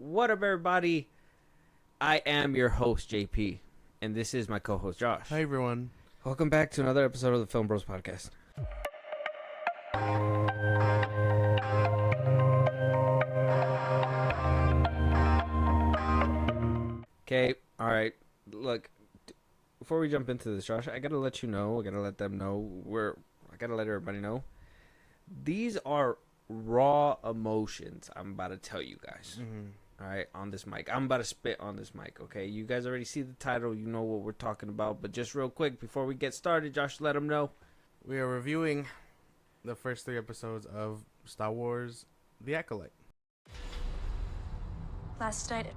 What up, everybody? I am your host, JP, and this is my co-host, Josh. Hi, everyone. Welcome back to another episode of the FIlmBros podcast. Okay, all right. Look, before we jump into this, Josh, I gotta let you know. I gotta let them know. I gotta let everybody know. These are raw emotions I'm about to tell you guys. All right, on this mic. I'm about to spit on this mic, okay? You guys already see the title. You know what we're talking about. But just real quick, before we get started, Josh, let them know. We are reviewing the first 3 episodes of Star Wars The Acolyte. Last night,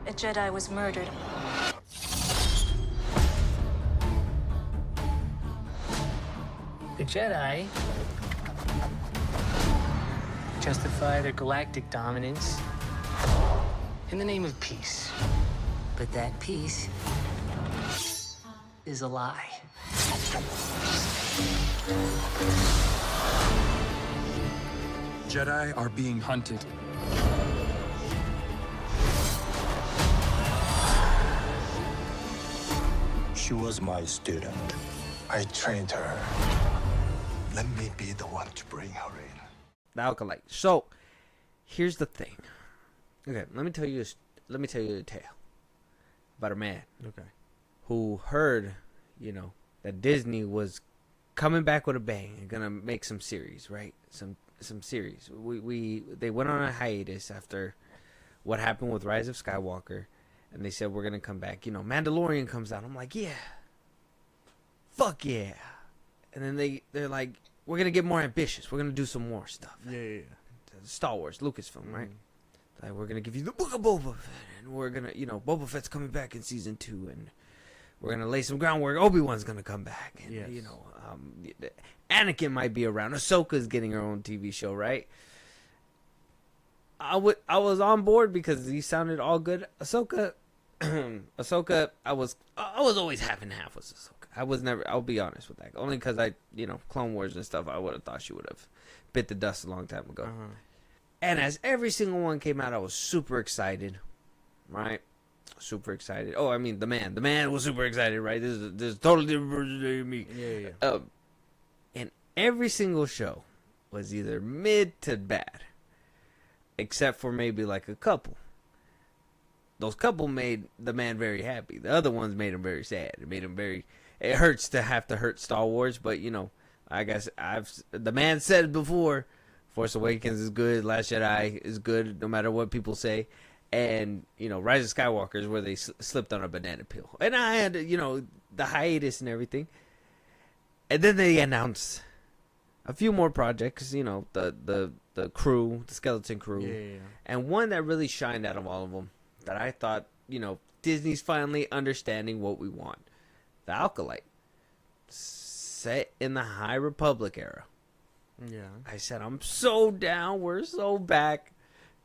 a Jedi was murdered. The Jedi justify their galactic dominance in the name of peace. But that peace is a lie. Jedi are being hunted. She was my student. I trained her. Let me be the one to bring her in. The Acolyte. So, here's the thing. Okay, let me tell you a tale about a man Okay. who heard, that Disney was coming back with a bang and gonna make some series, right? Some series. They went on a hiatus after what happened with Rise of Skywalker, and they said we're gonna come back. Mandalorian comes out. I'm like, yeah, fuck yeah. And then they're like, we're gonna get more ambitious. We're gonna do some more stuff. Yeah. Star Wars, Lucasfilm, right? Like, we're gonna give you the Book of Boba Fett, and we're gonna, Boba Fett's coming back in season 2, and we're gonna lay some groundwork. Obi-Wan's gonna come back, and Yes. Anakin might be around. Ahsoka's getting her own TV show, right? I was on board because he sounded all good. Ahsoka, I was always half and half with Ahsoka. I'll be honest with that. Only because Clone Wars and stuff, I would have thought she would have bit the dust a long time ago. And as every single one came out, I was super excited, right? Super excited. Oh, I mean, the man was super excited, right? This is totally different version of me. Yeah. And every single show was either mid to bad, except for maybe like a couple. Those couple made the man very happy. The other ones made him very sad. It hurts to have to hurt Star Wars, but I guess the man said before, Force Awakens is good, Last Jedi is good, no matter what people say, and Rise of Skywalker is where they slipped on a banana peel. And I had the hiatus and everything, and then they announced a few more projects. The crew, the skeleton crew, Yeah. and one that really shined out of all of them that I thought Disney's finally understanding what we want. The Acolyte, set in the High Republic era. Yeah. I said, I'm so down. We're so back.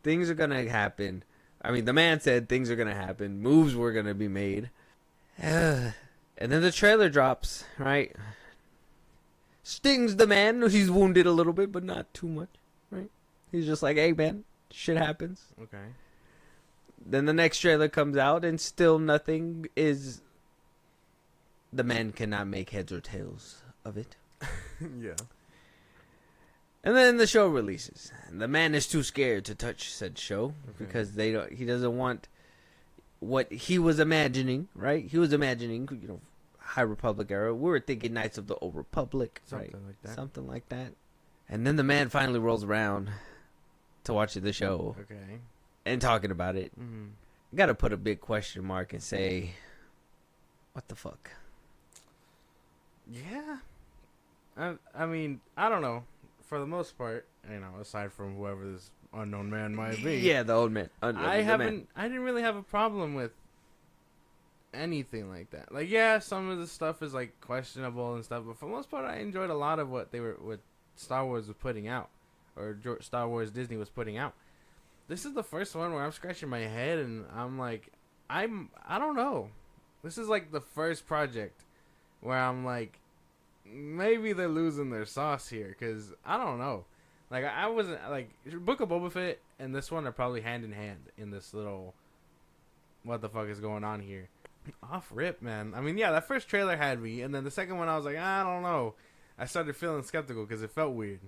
Things are going to happen. I mean, the man said things are going to happen. Moves were going to be made. And then the trailer drops, right? Stings the man. He's wounded a little bit, but not too much, right? He's just like, hey, man, shit happens. Okay. Then the next trailer comes out, and still nothing is... The man cannot make heads or tails of it. Yeah. And then the show releases. And the man is too scared to touch said show because he doesn't want what he was imagining, right? He was imagining, High Republic era. We were thinking Knights of the Old Republic, Something right? like that. Something like that. And then the man finally rolls around to watch the show Okay. and talking about it. Got to put a big question mark and say, what the fuck? Yeah. I mean, I don't know. For the most part, aside from whoever this unknown man might be. Yeah, the old man. I didn't really have a problem with anything like that. Like, yeah, some of the stuff is like questionable and stuff, but for the most part, I enjoyed a lot of what Star Wars was putting out, or Star Wars Disney was putting out. This is the first one where I'm scratching my head and I'm like, I don't know. This is like the first project where I'm like, maybe they're losing their sauce here, because I don't know. Like, I wasn't like, Book of Boba Fett and this one are probably hand in hand in this little what the fuck is going on here. Off rip, man. I mean, yeah, that first trailer had me, and then the second one I was like, I don't know. I started feeling skeptical because it felt weird.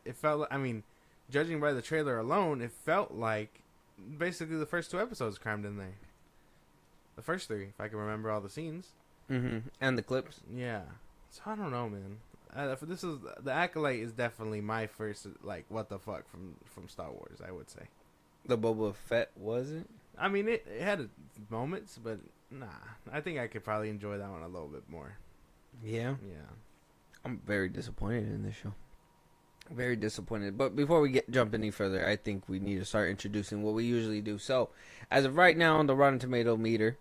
It felt, I mean, judging by the trailer alone, it felt like basically the first 2 episodes crammed in there. The first 3, if I can remember all the scenes. Mm-hmm. And the clips. Yeah. So I don't know, man. This is the Acolyte is definitely my first like what the fuck from Star Wars, I would say. The Boba Fett wasn't. I mean, it had moments, but nah. I think I could probably enjoy that one a little bit more. Yeah. Yeah. I'm very disappointed in this show. Very disappointed. But before we jump any further, I think we need to start introducing what we usually do. So, as of right now on the Rotten Tomato meter,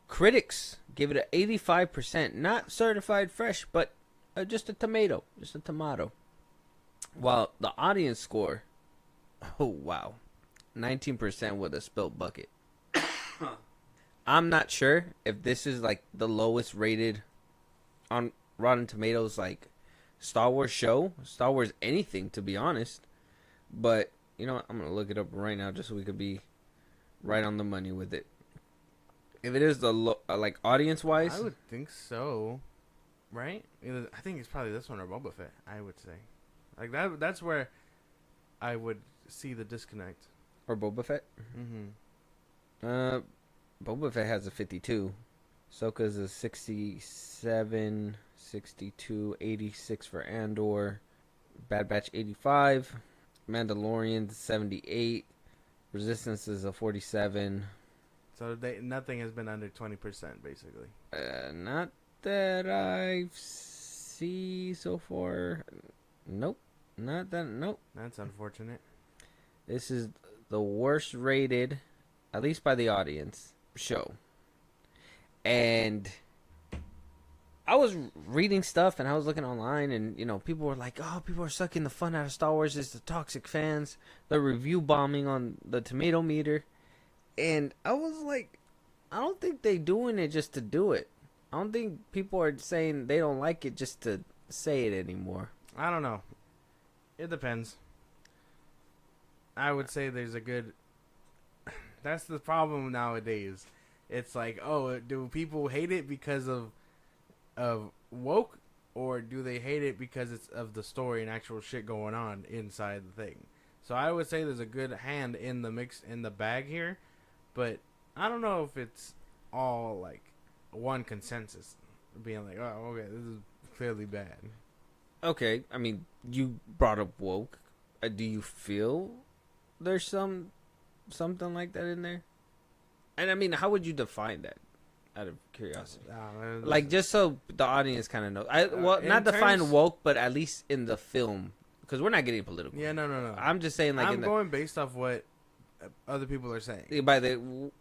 critics give it an 85%, not certified fresh, but just a tomato, while the audience score, oh wow, 19% with a spilt bucket. I'm not sure if this is like the lowest rated on Rotten Tomatoes like Star Wars show, Star Wars anything, to be honest, but you know what? I'm gonna look it up right now just so we could be right on the money with it. If it is the like audience wise, I would think so. Right? I think it's probably this one or Boba Fett, I would say. Like that's where I would see the disconnect. or Boba Fett. Mm-hmm. Boba Fett has a 52. Ahsoka's a 67, 62, 86 for Andor. Bad Batch 85. Mandalorian 78. Resistance is a 47. So nothing has been under 20%, basically. Not that I've see so far. Nope. Not that. Nope. That's unfortunate. This is the worst rated, at least by the audience, show. And I was reading stuff and I was looking online and, you know, people were like, oh, people are sucking the fun out of Star Wars. It's the toxic fans. They're review bombing on the tomato meter. And I was like, I don't think they're doing it just to do it. I don't think people are saying they don't like it just to say it anymore. I don't know. It depends. I would say there's a good... That's the problem nowadays. It's like, oh, do people hate it because of woke, or do they hate it because it's of the story and actual shit going on inside the thing? So I would say there's a good hand in the mix, in the bag here, but I don't know if it's all like one consensus being like, oh, okay, this is clearly bad. Okay, I mean, you brought up woke. Do you feel there's something like that in there? And I mean, how would you define that? Out of curiosity, like just so the audience kind of knows. Well, not define woke, but at least in the film, because we're not getting political. Yeah, no. I'm just saying, like, I'm going based off what other people are saying. By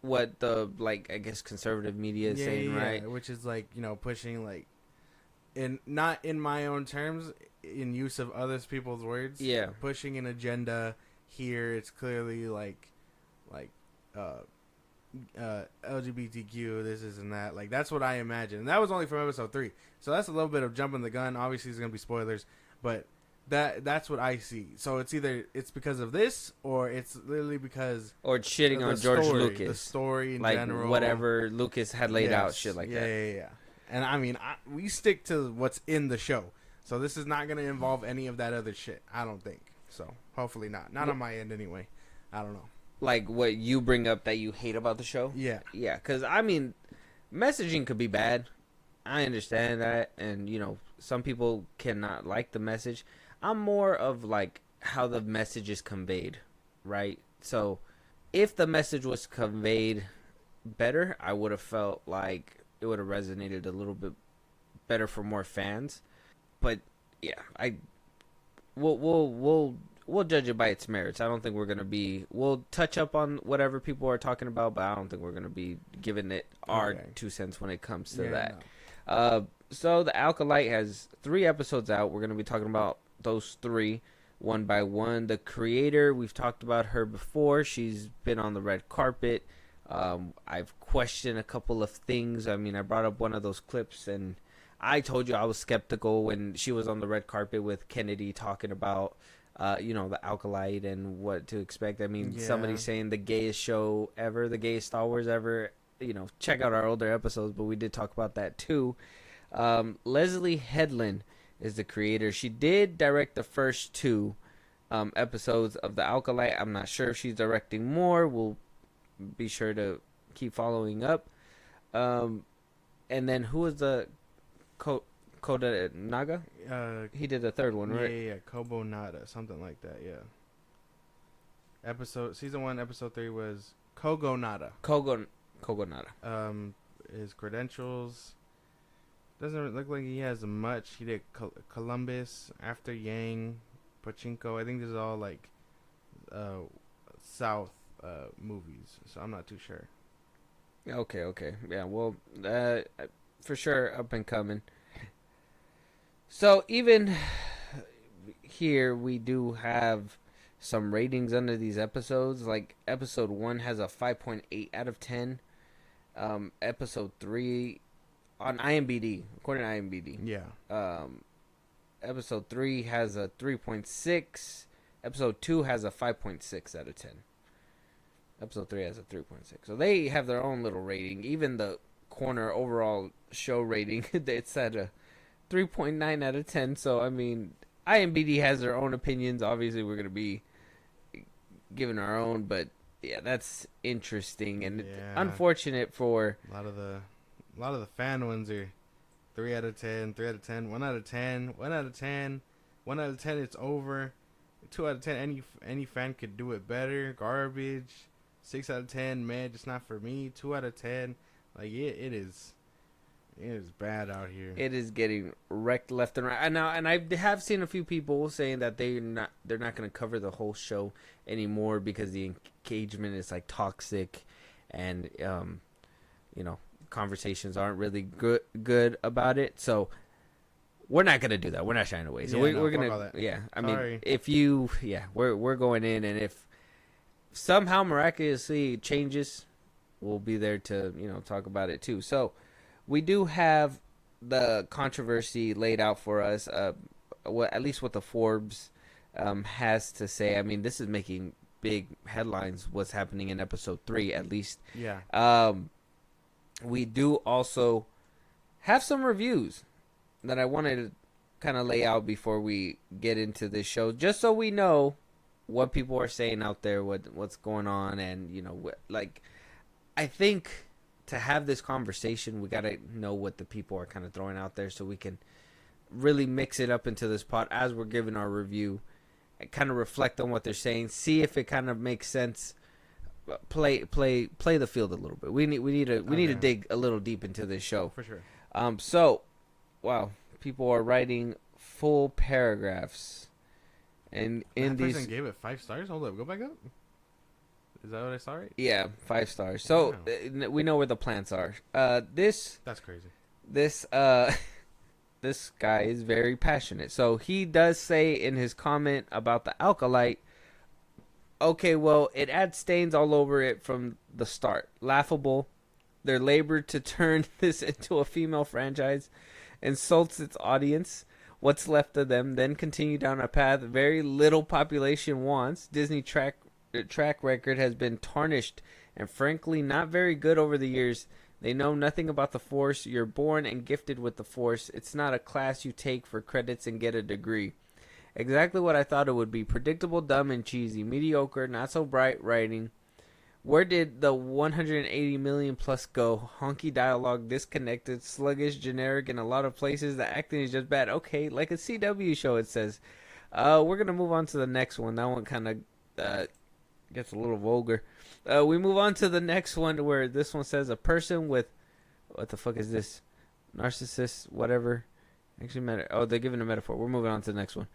what the, like, I guess conservative media is saying, right? Which is like, you know, pushing like, not in my own terms, in use of other people's words. Yeah, pushing an agenda here. It's clearly like LGBTQ, this and that. Like, that's what I imagine. And that was only from episode 3, so that's a little bit of jumping the gun. Obviously, there's gonna be spoilers, but that's what I see. So it's either it's because of this, or it's literally because or it's shitting on George Lucas, the story in like general, whatever Lucas had laid out, shit like that. Yeah. And I mean, we stick to what's in the show, so this is not gonna involve any of that other shit. I don't think so. Hopefully not. Not on my end anyway. I don't know. Like what you bring up that you hate about the show? Yeah. Because, I mean, messaging could be bad. I understand that. And, you know, some people cannot like the message. I'm more of, like, how the message is conveyed, right? So, if the message was conveyed better, I would have felt like it would have resonated a little bit better for more fans. But, yeah, We'll judge it by its merits. I don't think we're going to be... We'll touch up on whatever people are talking about, but I don't think we're going to be giving it our 2 cents when it comes to that. No. So the Acolyte has 3 episodes out. We're going to be talking about those 3 one by one. The creator, we've talked about her before. She's been on the red carpet. I've questioned a couple of things. I mean, I brought up one of those clips, and I told you I was skeptical when she was on the red carpet with Kennedy talking about... the Acolyte and what to expect. I mean, Yeah. somebody's saying the gayest show ever, the gayest Star Wars ever. Check out our older episodes, but we did talk about that too. Leslie Headland is the creator. She did direct the first two episodes of the Acolyte. I'm not sure if she's directing more. We'll be sure to keep following up. And then who was the Koda Naga? He did the third one, right? Yeah, Kobo Nada, something like that. Yeah. Season 1, episode 3 was Kogo Nada. Kogo Nada. His credentials doesn't look like he has much. He did Columbus, After Yang, Pachinko. I think this is all like South movies, so I'm not too sure. Okay. Yeah, well, for sure, up and coming. So even here, we do have some ratings under these episodes. Like episode 1 has a 5.8 out of 10. Episode 3 on IMDb, according to IMDb. Yeah. Episode 3 has a 3.6. Episode 2 has a 5.6 out of 10. Episode 3 has a 3.6. So they have their own little rating. Even the corner overall show rating, it's at a 3.9 out of 10. So, I mean, IMDb has their own opinions. Obviously, we're going to be giving our own. But, yeah, that's interesting. And unfortunate for... A lot of the fan ones are 3 out of 10, 3 out of 10, 1 out of 10, 1 out of 10, 1 out of 10, it's over. 2 out of 10, any fan could do it better. Garbage. 6 out of 10, man, just not for me. 2 out of 10, like it is bad out here. It is getting wrecked left and right. And I have seen a few people saying that they're not going to cover the whole show anymore because the engagement is like toxic, and conversations aren't really good about it. So we're not going to do that. We're not shying away. So we're going to I mean, if you we're going in, and if somehow miraculously it changes, we'll be there to talk about it too. So we do have the controversy laid out for us, at least what the Forbes has to say. I mean, this is making big headlines, what's happening in episode 3 at least. We do also have some reviews that I wanted to kind of lay out before we get into this show, just so we know what people are saying out there, what's going on, and I think to have this conversation, we gotta know what the people are kind of throwing out there, so we can really mix it up into this pot as we're giving our review, and kind of reflect on what they're saying, see if it kind of makes sense. Play the field a little bit. We need to dig a little deep into this show for sure. So, wow, people are writing full paragraphs. And in that these, person gave it 5 stars. Hold up, go back up. Is that what I saw? Right? Yeah, 5 stars. So we know where the plants are. That's crazy. This this guy is very passionate. So he does say in his comment about the Acolyte, okay, well, it adds stains all over it from the start. Laughable. Their labor to turn this into a female franchise insults its audience. What's left of them then continue down a path very little population wants. Disney track record has been tarnished and frankly not very good over the years. They know nothing about the Force. You're born and gifted with the Force. It's not a class you take for credits and get a degree. Exactly what I thought it would be. Predictable, dumb, and cheesy. Mediocre, not so bright writing. Where did the 180 million plus go? Honky dialogue, disconnected, sluggish, generic in a lot of places. The acting is just bad. Okay, like a CW show, it says. We're going to move on to the next one. That one kind of gets a little vulgar. We move on to the next one where this one says a person with... What the fuck is this? Narcissist, whatever. Actually, they're giving a metaphor. We're moving on to the next one.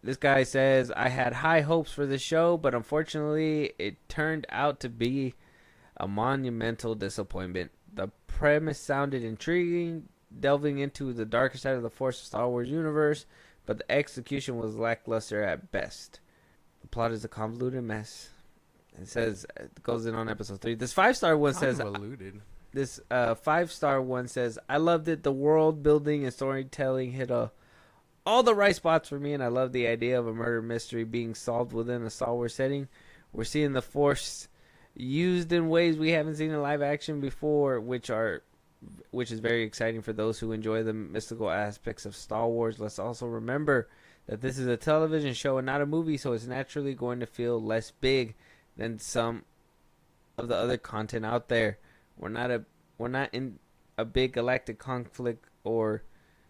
This guy says, I had high hopes for the show, but unfortunately it turned out to be a monumental disappointment. The premise sounded intriguing, delving into the darker side of the Force of Star Wars universe, but the execution was lackluster at best. The plot is a convoluted mess. It goes in on episode 3. This 5-star one says... This 5-star one says, I loved it. The world building and storytelling hit a all the right spots for me, and I love the idea of a murder mystery being solved within a Star Wars setting. We're seeing the Force used in ways we haven't seen in live action before, which is very exciting for those who enjoy the mystical aspects of Star Wars. Let's also remember that this is a television show and not a movie, so it's naturally going to feel less big than some of the other content out there. We're not in a big galactic conflict or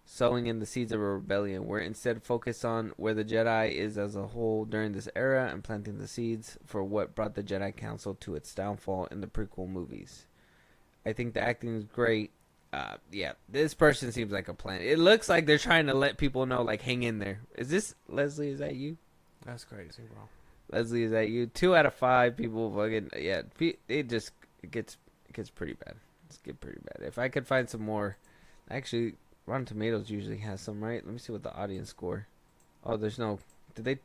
sowing in the seeds of a rebellion. We're instead focused on where the Jedi is as a whole during this era and planting the seeds for what brought the Jedi Council to its downfall in the prequel movies. I think the acting is great. Yeah, this person seems like a plan. It looks like they're trying to let people know, like, hang in there. Is this Leslie? Is that you? That's crazy, bro. Leslie, is that you? 2 out of 5 people fucking, yeah. It gets pretty bad. It's get pretty bad. If I could find some more, actually, Rotten Tomatoes usually has some, right? Let me see what the audience score. Oh, there's no. Did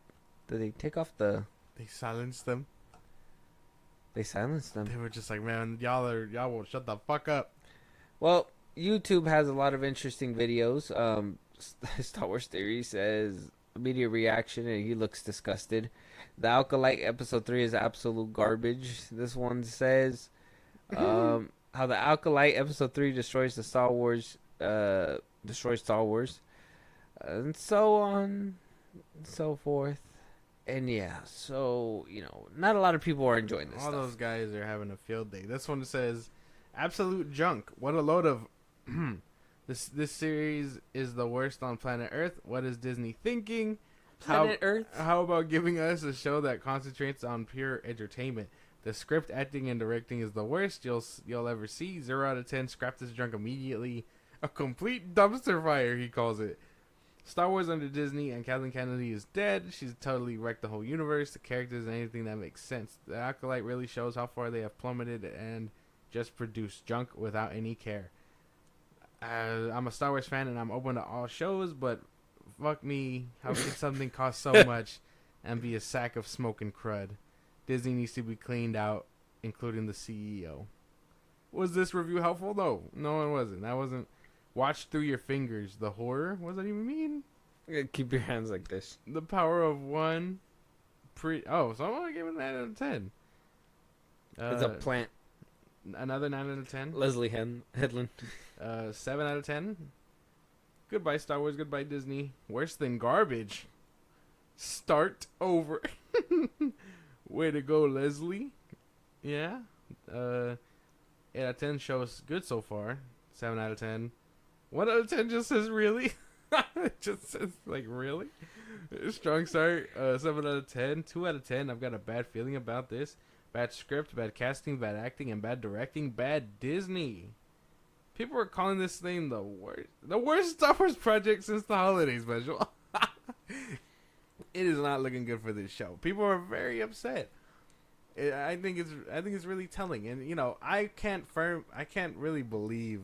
they take off the? They silenced them. They silenced them. They were just like, man, y'all will shut the fuck up. Well, YouTube has a lot of interesting videos. Star Wars Theory says immediate reaction, and he looks disgusted. The Acolyte episode 3 is absolute garbage. This one says how the Acolyte episode 3 destroys Star Wars, and so on, and so forth. And yeah, so, not a lot of people are enjoying this All stuff. those guys are having a field day. This one says, absolute junk. What a load of... This series is the worst on planet Earth. What is Disney thinking? Planet Earth? How about giving us a show that concentrates on pure entertainment? The script, acting, and directing is the worst you'll ever see. 0 out of 10. Scrap this junk immediately. A complete dumpster fire, he calls it. Star Wars under Disney, and Kathleen Kennedy is dead. She's totally wrecked the whole universe, the characters, and anything that makes sense. The Acolyte really shows how far they have plummeted and just produced junk without any care. I'm a Star Wars fan, and I'm open to all shows, but fuck me, how can something cost so much and be a sack of smoke and crud? Disney needs to be cleaned out, including the CEO. Was this review helpful? No, it wasn't. That wasn't... Watch through your fingers. The horror? What does that even mean? Keep your hands like this. The power of one. So I'm gonna give it a 9 out of 10. It's a plant. Another 9 out of 10. Leslie Headland. 7 out of 10. Goodbye Star Wars. Goodbye Disney. Worse than garbage. Start over. Way to go, Leslie. Yeah. 8 out of 10 shows good so far. 7 out of 10. 1 out of 10 just says really. It just says like really. Strong start. 7 out of 10. 2 out of 10. I've got a bad feeling about this. Bad script, bad casting, bad acting, and bad directing. Bad Disney. People are calling this thing the worst Star Wars project since the holiday special. It is not looking good for this show. People are very upset. I think it's really telling, and I can't really believe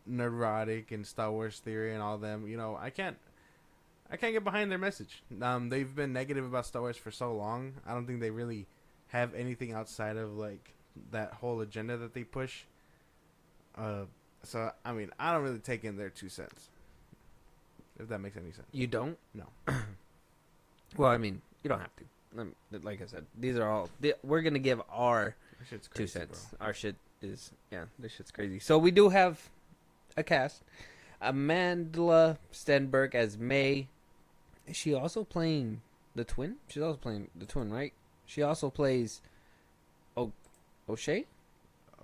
Neurotic and Star Wars Theory and all them. I can't get behind their message. They've been negative about Star Wars for so long. I don't think they really have anything outside of like that whole agenda that they push. So I mean, I don't really take in their 2 cents. If that makes any sense. You don't? No. Well, I mean, you don't have to. Like I said, these are all. We're gonna give our Shit's 2 crazy, cents. bro. Our shit is this shit's crazy. So we do have a cast. Amandla Stenberg as May. Is she also playing the twin? She's also playing the twin, right? She also plays O'Shea?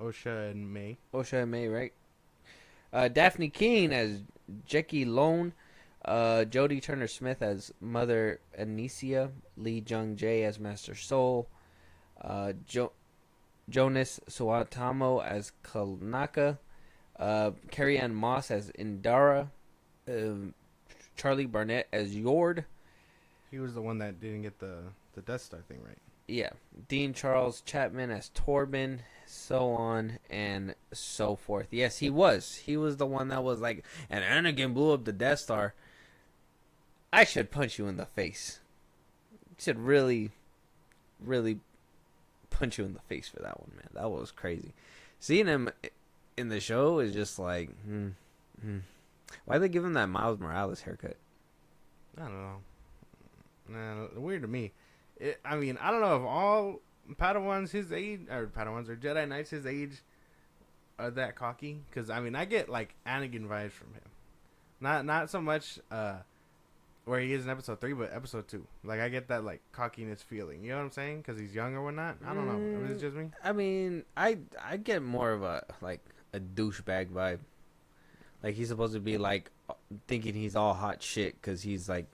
Osha and May. O'Shea and May, right? Daphne Keane as Jackie Lone. Jodie Turner-Smith as Mother Anicia. Lee Jung-jae as Master Soul. Jonas Suotamo as Kalnaka. Carrie Ann Moss as Indara. Charlie Barnett as Yord. He was the one that didn't get the Death Star thing right. Yeah. Dean Charles Chapman as Torben. So on and so forth. Yes, he was. He was the one that was like, and Anakin blew up the Death Star. I should punch you in the face. Should really, really punch you in the face for that one, man. That was crazy. Seeing him in the show is just like, why they give him that Miles Morales haircut? I don't know. Nah, weird to me. I mean, I don't know if all Padawans his age, or Padawans or Jedi Knights his age, are that cocky. Because I mean, I get like Anakin vibes from him. Not so much where he is in episode 3, but episode 2. Like I get that like cockiness feeling. You know what I'm saying? Because he's young or whatnot. I don't know. I mean, it's just me. I mean, I get more of a douchebag vibe. Like he's supposed to be like thinking he's all hot shit because he's like.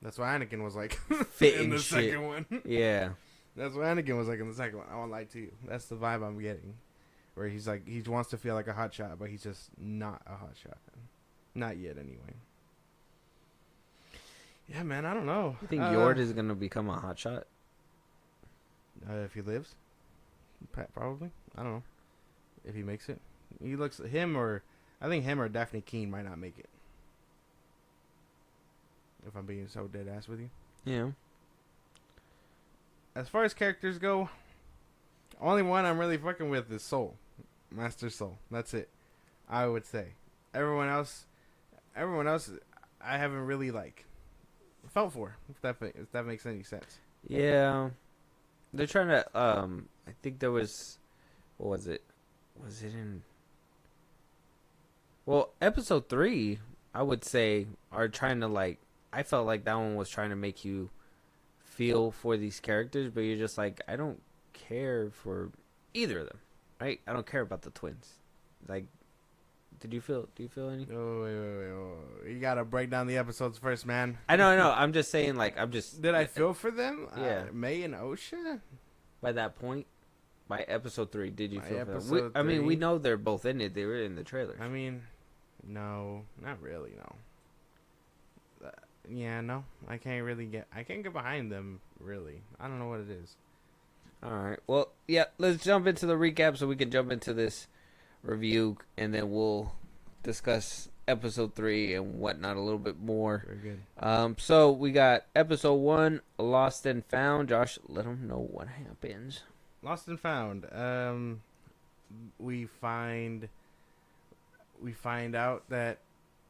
That's why Anakin was like fit in the shit. second one. Yeah. That's what Anakin was like in the second one. I won't lie to you. That's the vibe I'm getting. Where he's like, he wants to feel like a hot shot, but he's just not a hot shot. Not yet, anyway. Yeah, man, I don't know. You think Yord is going to become a hot shot? If he lives? Probably. I don't know. If he makes it. He looks, him or, I think him or Daphne Keene might not make it. If I'm being so dead ass with you. Yeah. As far as characters go, only one I'm really fucking with is Soul. Master Soul. That's it. I would say. Everyone else, I haven't really like felt for. If that makes any sense. Yeah. They're trying to. I think there was. What was it? Was it in? Well, episode 3, I would say, are trying to like. I felt like that one was trying to make you feel for these characters, but you're just like, I don't care for either of them, right? I don't care about the twins. Like, do you feel any? Oh, wait. You gotta break down the episodes first, man. I know. I'm just saying, like, Did I feel for them? Yeah. May and Osha? By that point, by episode 3, did you By feel for them? episode I mean, we 3? know they're both in it. They were in the trailer. I mean, no, not really, no. Yeah, no, I can't get behind them, really. I don't know what it is. All right. Well, yeah, let's jump into the recap so we can jump into this review, and then we'll discuss episode 3 and whatnot a little bit more. Very good. So we got episode 1, Lost and Found. Josh, let them know what happens. Lost and Found. We find out that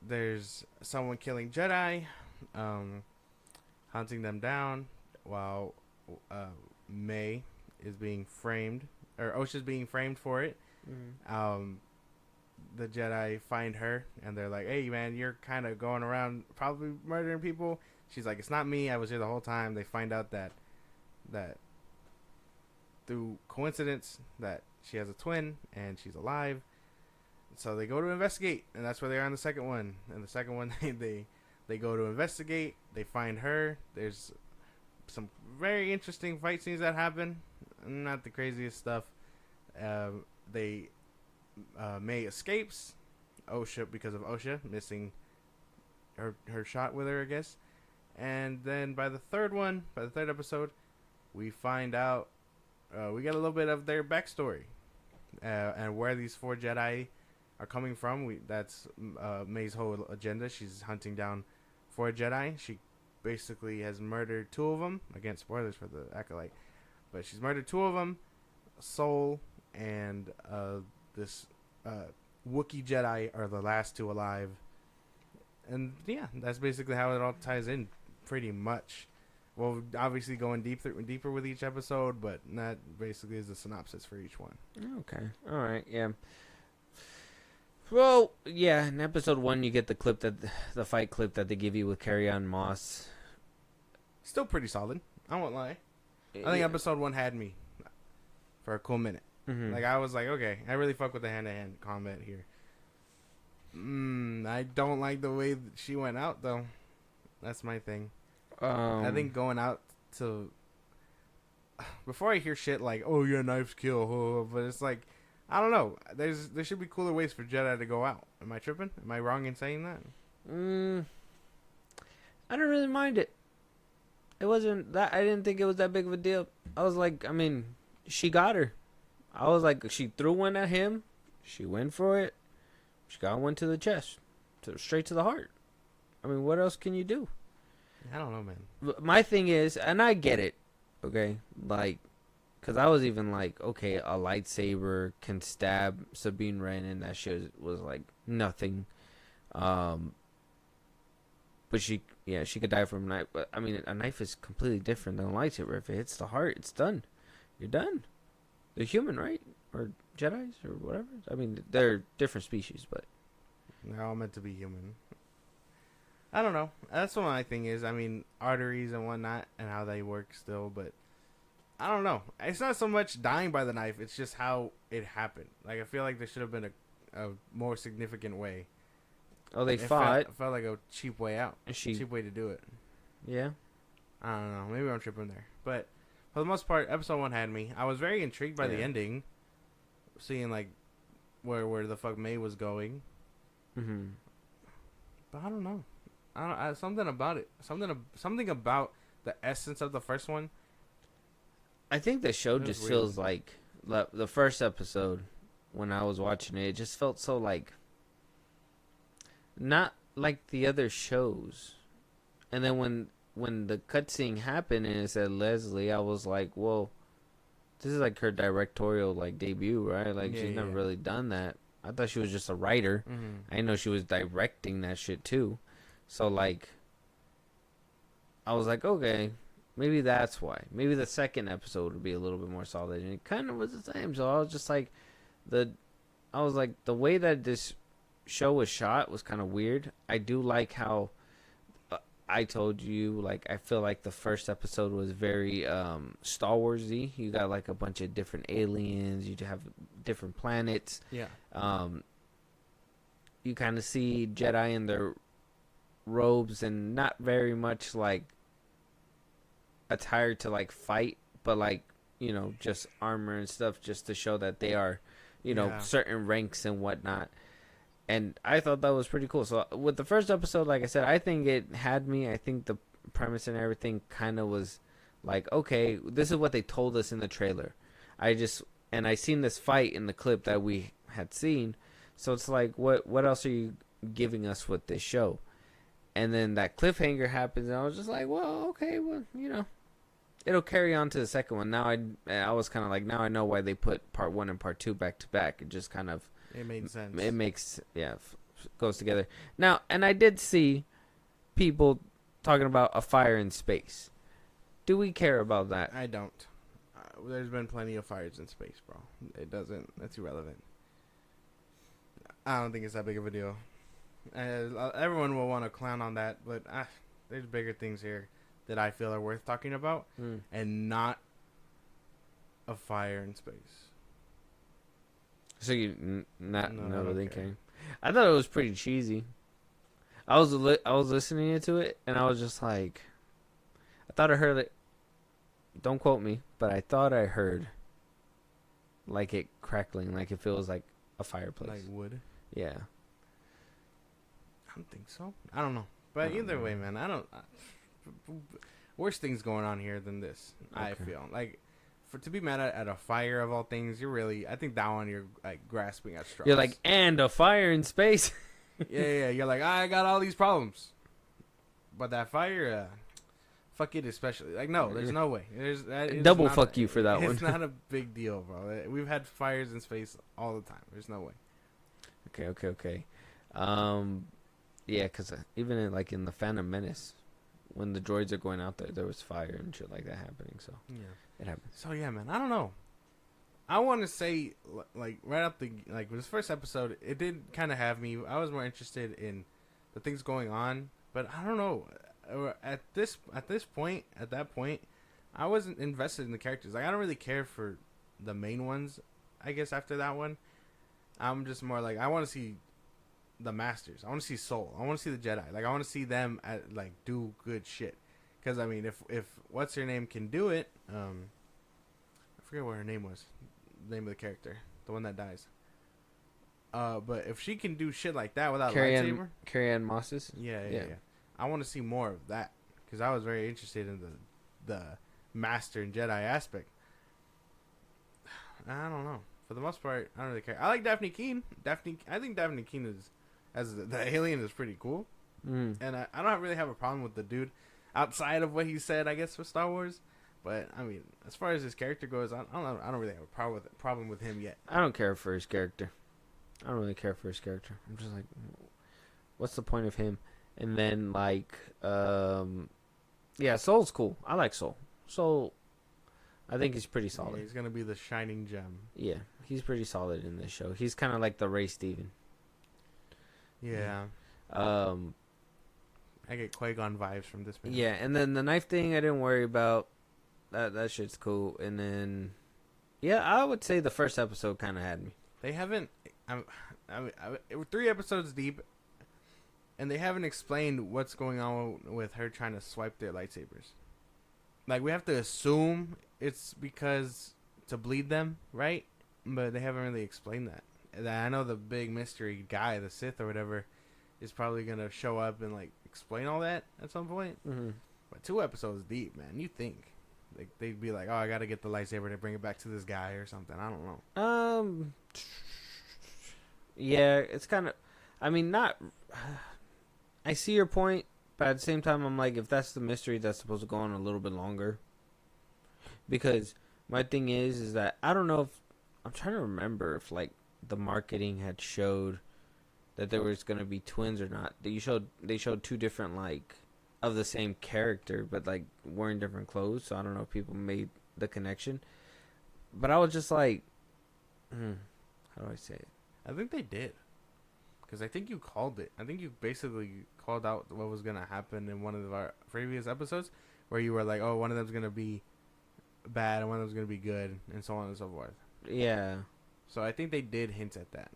there's someone killing Jedi, hunting them down while May is being framed, or Osha's being framed for it. Mm-hmm. The Jedi find her and they're like, "Hey, man, you're kind of going around probably murdering people." She's like, "It's not me. I was here the whole time." They find out that through coincidence that she has a twin and she's alive. So they go to investigate, and that's where they are in the second one. And the second one, they go to investigate. They find her. There's some very interesting fight scenes that happen. Not the craziest stuff. May escapes Osha because of Osha missing her shot with her, I guess. And then by the third episode, we find out we get a little bit of their backstory and where these 4 Jedi are coming from. That's May's whole agenda. She's hunting down 4 Jedi. She basically has murdered 2 of them. Again, spoilers for the Acolyte, but she's murdered 2 of them. Soul and this Wookiee Jedi are the last 2 alive. And yeah, that's basically how it all ties in, pretty much. Well, obviously going deeper with each episode, but that basically is the synopsis for each one. Okay. All right. Yeah. Well, yeah. In episode 1, you get the fight clip that they give you with Carrie-Anne Moss. Still pretty solid. I won't lie. I think episode 1 had me for a cool minute. Mm-hmm. Like I was like, okay, I really fuck with the hand-to-hand combat here. I don't like the way she went out though. That's my thing. I think going out to before I hear shit like, "Oh yeah, knives kill," but it's like, I don't know. There should be cooler ways for Jedi to go out. Am I tripping? Am I wrong in saying that? I don't really mind it. It wasn't that. I didn't think it was that big of a deal. I was like, I mean, she got her. I was like, she threw one at him. She went for it. She got one to the chest, straight to the heart. I mean, what else can you do? I don't know, man. My thing is, and I get it, okay? Like, because I was even like, okay, a lightsaber can stab Sabine Wren, and that shit was like nothing. But she yeah, she could die from a knife. But I mean, a knife is completely different than a lightsaber. If it hits the heart, it's done. You're done. They're human, right? Or Jedi's or whatever. I mean, they're different species, but They're all meant to be human. I don't know. That's what my thing is. I mean, arteries and whatnot and how they work still, but I don't know. It's not so much dying by the knife. It's just how it happened. Like, I feel like there should have been a more significant way. oh, they It fought. felt like a cheap way out. And she, Cheap way to do it. yeah. I don't know. Maybe I'm tripping there. But for the most part, episode 1 had me. I was very intrigued by the Yeah. ending. Seeing, like, where the fuck May was going. Mm-hmm. But I don't know. Something about it. Something about the essence of the first one. I think the show It was just weird. feels like the first episode when I was watching it. It just felt so like not like the other shows. And then when the cutscene happened and it said Leslie, I was like, well, this is like her directorial like debut, right? Like she's never really done that. I thought she was just a writer. Mm-hmm. I didn't know she was directing that shit too. So like, I was like, okay, maybe that's why. Maybe the second episode would be a little bit more solid, and it kind of was the same. So I was just like, the way that this show was shot was kind of weird. I do like how I told you, like, I feel like the first episode was very Star Wars-y. You got like a bunch of different aliens. You have different planets. Yeah. You kind of see Jedi in their robes and not very much like attire to like fight, but like, you know, just armor and stuff just to show that they are, you know, certain ranks and whatnot. And I thought that was pretty cool. So with the first episode, like I said, I think it had me. I think the premise and everything kind of was like, okay, this is what they told us in the trailer. I seen this fight in the clip that we had seen. So it's like, what else are you giving us with this show? And then that cliffhanger happens, and I was just like, well, okay, well, you know, it'll carry on to the second one. Now I was kind of like, now I know why they put part 1 and part 2 back to back. It just kind of, It made sense. it makes, goes together. Now, and I did see people talking about a fire in space. Do we care about that? I don't. There's been plenty of fires in space, bro. It doesn't. That's irrelevant. I don't think it's that big of a deal. Everyone will want to clown on that, but there's bigger things here that I feel are worth talking about, and not a fire in space. So you not really okay. caring? I thought it was pretty cheesy. I was listening to it, and I was just like, I thought I heard it. Don't quote me, but I thought I heard like it crackling, like it feels like a fireplace. Like wood. Yeah. I don't think so. I don't know. But either way, man, worse things going on here than this. I Okay. feel like to be mad at a fire of all things, I think that one you're like grasping at straws. You're like, and a fire in space. yeah. You're like, I got all these problems, but that fire, fuck it, especially. Like, no, there's no way. Double fuck you for that one. It's not a big deal, bro. We've had fires in space all the time. There's no way. Okay. Yeah, because even in the Phantom Menace, when the droids are going out there was fire and shit like that happening. So Yeah. it happens. So yeah, man, I don't know. I want to say, like, right up with this first episode, it did kind of have me. I was more interested in the things going on, but I don't know. At that point, I wasn't invested in the characters. Like, I don't really care for the main ones. I guess after that one, I'm just more like, I want to see the Masters. I want to see Soul. I want to see the Jedi. Like, I want to see them do good shit. Because I mean, if what's her name can do it, I forget what her name was. The name of the character, the one that dies. But if she can do shit like that without lightsaber, Carrie-Anne Moss's. yeah. I want to see more of that because I was very interested in the Master and Jedi aspect. I don't know. For the most part, I don't really care. I like Daphne Keane. I think Daphne Keane is, as the alien, is pretty cool. And I don't really have a problem with the dude outside of what he said, I guess, for Star Wars. But I mean, as far as his character goes, I don't really have a problem with him yet. I don't care for his character. I don't really care for his character. I'm just like, what's the point of him? And then like yeah, Soul's cool. I like Soul. Soul, I think he's pretty solid. Yeah, he's gonna be the shining gem. Yeah, he's pretty solid in this show. He's kind of like the Ray Steven. Yeah. Um, I get Qui-Gon vibes from this man. yeah, and then the knife thing I didn't worry about. That shit's cool. And then, yeah, I would say the first episode kind of had me. They haven't. We're 3 episodes deep, and they haven't explained what's going on with her trying to swipe their lightsabers. Like, we have to assume it's because to bleed them, right? But they haven't really explained that. And I know the big mystery guy, the Sith or whatever, is probably gonna show up and like explain all that at some point. Mm-hmm. But 2 episodes deep, man. You think like they'd be like, oh, I gotta get the lightsaber to bring it back to this guy or something? I don't know. Yeah, it's kind of. I mean, not. I see your point, but at the same time, I'm like, if that's the mystery, that's supposed to go on a little bit longer. Because my thing is that I don't know if I'm trying to remember if like the marketing had showed that there was gonna be twins or not. They showed 2 different like of the same character, but like wearing different clothes. So I don't know if people made the connection. But I was just like, how do I say it? I think they did. Because I think you called it. I think you basically called out what was going to happen in one of our previous episodes. Where you were like, oh, one of them's going to be bad and one of them's going to be good. And so on and so forth. Yeah. So I think they did hint at that.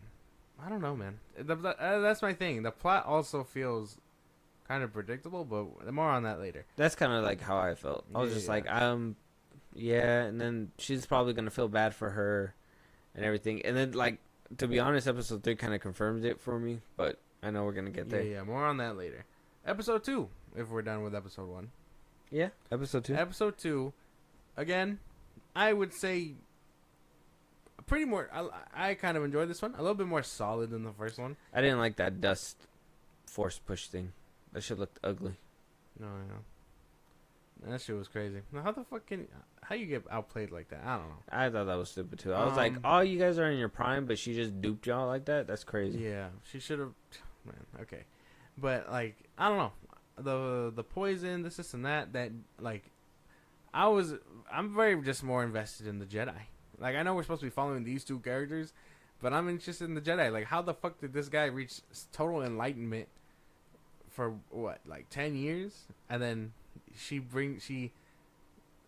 I don't know, man. That's my thing. The plot also feels kind of predictable. But more on that later. That's kind of like how I felt. I was just like, yeah. And then she's probably going to feel bad for her and everything. And then like, to be honest, episode 3 kind of confirms it for me, but I know we're gonna get there. Yeah, more on that later. Episode 2, if we're done with episode 1. Yeah, episode 2. Episode 2, again, I would say pretty more. I kind of enjoyed this one. A little bit more solid than the first one. I didn't like that dust force push thing. That shit looked ugly. No, I know. That shit was crazy. Now, how you get outplayed like that? I don't know. I thought that was stupid too. I was like, oh, you guys are in your prime, but she just duped y'all like that? That's crazy. Yeah, she should have. Man, okay, but like, I don't know. The poison, this and that. That like, I'm very just more invested in the Jedi. Like, I know we're supposed to be following these 2 characters, but I'm interested in the Jedi. Like, how the fuck did this guy reach total enlightenment for what, like 10 years, and then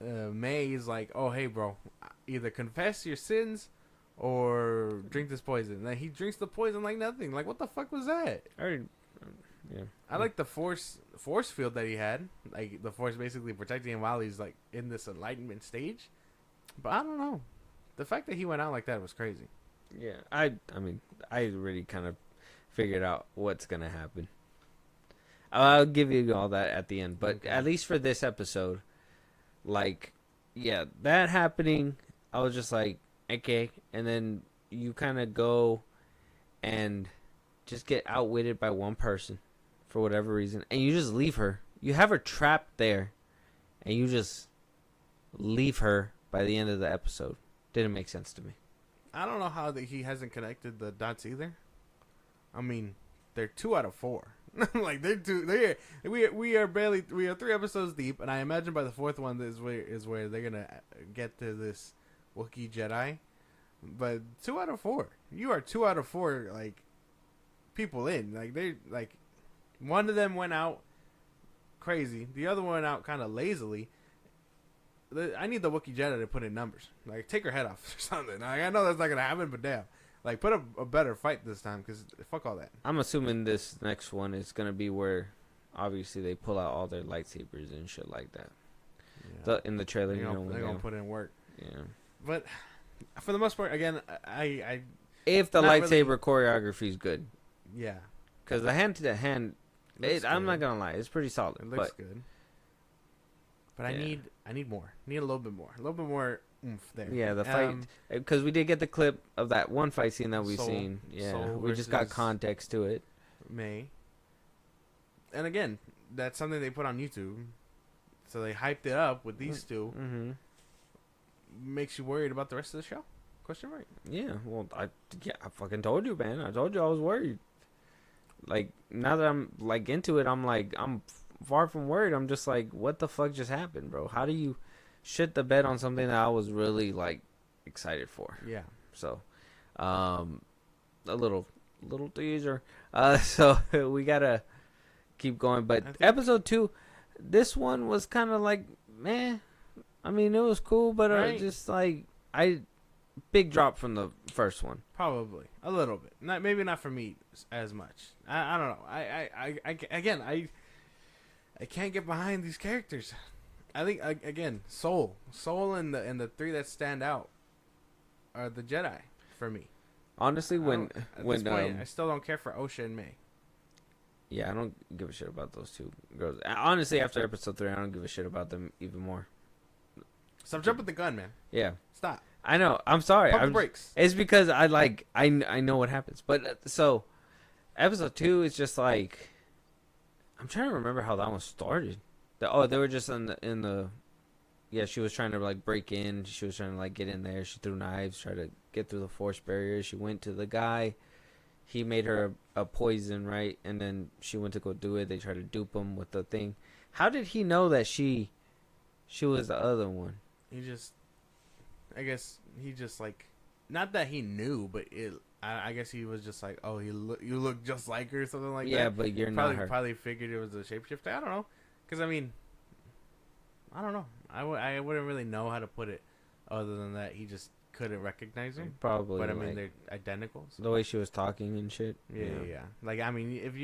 May is like, oh, hey, bro, either confess your sins or drink this poison. And then he drinks the poison like nothing. Like, what the fuck was that? Yeah. I like the force field that he had. Like, the force basically protecting him while he's, like, in this enlightenment stage. But I don't know. The fact that he went out like that was crazy. Yeah. I mean, I already kind of figured out what's going to happen. I'll give you all that at the end. But Okay. at least for this episode, like, yeah, that happening, I was just like, okay. And then you kind of go and just get outwitted by one person for whatever reason. And you just leave her. You have her trapped there. And you just leave her by the end of the episode. Didn't make sense to me. I don't know how that he hasn't connected the dots either. I mean, they're 2 out of 4. Like, we are 3 episodes deep, and I imagine by the 4th one is where they're gonna get to this Wookiee Jedi. But 2 out of 4, you are 2 out of 4 like people in. Like, they like, one of them went out crazy, the other one went out kind of lazily. I need the Wookiee Jedi to put in numbers. Like, take her head off or something. Like, I know that's not gonna happen, but damn. Like, put up a better fight this time, because fuck all that. I'm assuming this next one is going to be where, obviously, they pull out all their lightsabers and shit like that. Yeah. In the trailer, They're gonna put in work. Yeah. But, for the most part, again, I If the not lightsaber really- choreography is good. yeah. Because the hand-to-hand, Looks I'm not good. going to lie, it's pretty solid. It looks But good. But Yeah. I need more. Need a little bit more. A little bit more oomph there. yeah, the fight, because we did get the clip of that one fight scene that we've Soul- seen. Yeah, Soul we just got versus- context to it. May. And again, that's something they put on YouTube. So they hyped it up with these 2. Mm-hmm. Makes you worried about the rest of the show? Question mark. Yeah, well, I fucking told you, man. I told you I was worried. Like now that I'm like into it, I'm far from worried. I'm just like, what the fuck just happened, bro? How do you shit the bed on something that I was really like excited for? Yeah. So, a little teaser. So we gotta keep going. But episode 2, this one was kind of like, man. I mean, it was cool, but Right. just like big drop from the first one. Probably a little bit. Maybe not for me as much. I don't know. I can't get behind these characters. I think again, Soul, and the three that stand out are the Jedi for me. Honestly, At this point, I still don't care for Osha and May. yeah, I don't give a shit about those two girls. Honestly, after episode 3, I don't give a shit about them even more. Stop jumping the gun, man. Yeah, Stop. I know. I'm sorry. Pump the brakes. It's because I know what happens. But so episode 2 is just like, I'm trying to remember how that one started. They were just in the yeah, she was trying to like break in. She was trying to like get in there. She threw knives, tried to get through the force barrier. She went to the guy. He made her a poison, right? And then she went to go do it. They tried to dupe him with the thing. How did he know that she was the other one? I guess he just like, not that he knew, but I guess he was just like, oh, you look just like her or something like that. Yeah, but you're not her. Probably figured it was a shapeshifter. I don't know, because I mean, I don't know. I wouldn't really know how to put it, other than that he just couldn't recognize her. Probably. But I like, mean, they're identical. So. the way she was talking and shit. Yeah. Like, I mean, if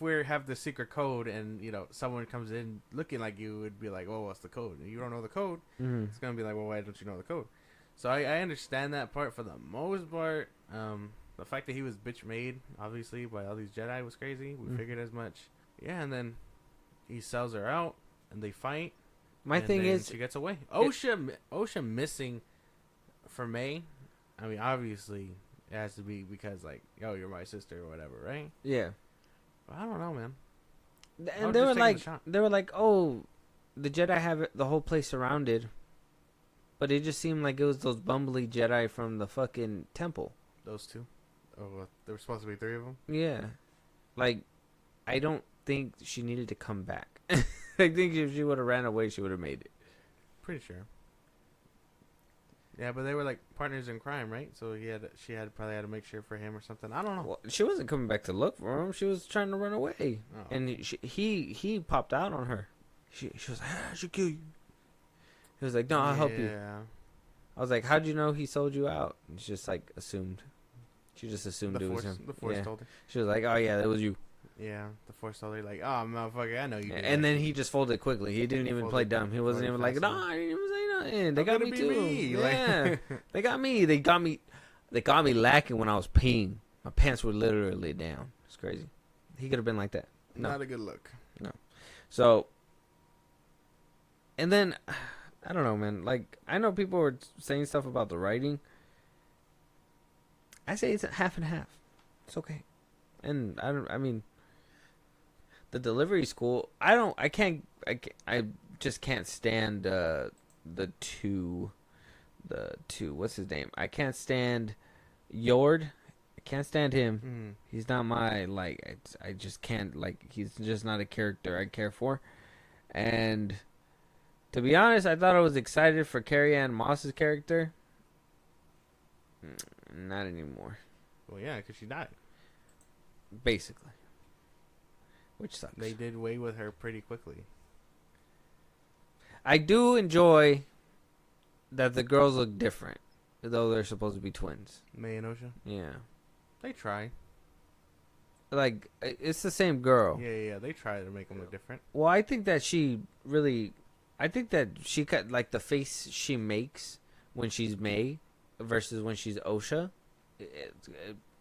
we have the secret code and someone comes in looking like you, would be like, oh, what's the code? And you don't know the code. Mm-hmm. It's gonna be like, well, why don't you know the code? So I understand that part for the most part. The fact that he was bitch made, obviously, by all these Jedi was crazy. We figured as much. Yeah, and then he sells her out, and they fight. My thing is, she gets away. Osha missing for May. I mean, obviously, it has to be because, like, yo, you're my sister or whatever, right? yeah. But I don't know, man. And they were like, oh, the Jedi have the whole place surrounded. But it just seemed like it was those bumbly Jedi from the fucking temple. Those two? Oh, there were supposed to be 3 of them? Yeah. Like, I don't think she needed to come back. I think if she would have ran away, she would have made it. Pretty sure. Yeah, but they were like partners in crime, right? So she probably had to make sure for him or something. I don't know. Well, she wasn't coming back to look for him. She was trying to run away. Oh. And he popped out on her. She was like, I should kill you. He was like, no, I'll help you. Yeah. I was like, how'd you know he sold you out? And she just like assumed. She just assumed it was him. The Force Yeah. told her. She was like, oh yeah, that was you. Yeah, the Force told her, like, oh, motherfucker, I know you. And then he just folded quickly. He didn't even play dumb. He wasn't even like, no, I didn't even say nothing. They got me too. Yeah, they got me. They got me lacking when I was peeing. My pants were literally down. It's crazy. He could have been like that. No. Not a good look. No. So, and then, I don't know, man. Like, I know people were saying stuff about the writing. I say it's half and half. It's okay. And I mean, the delivery school, I just can't stand the two, what's his name? I can't stand Yord. I can't stand him. He's not my, like, I just can't, like, he's just not a character I care for. And to be honest, I thought I was excited for Carrie-Anne Moss's character. Not anymore. Well, yeah, because she died. Basically. Which sucks. They did away with her pretty quickly. I do enjoy that the girls look different, though they're supposed to be twins. May and Osha? Yeah. They try. Like, it's the same girl. Yeah, they try to make them look different. Well, I think that she cut, like, the face she makes when she's May versus when she's Osha, it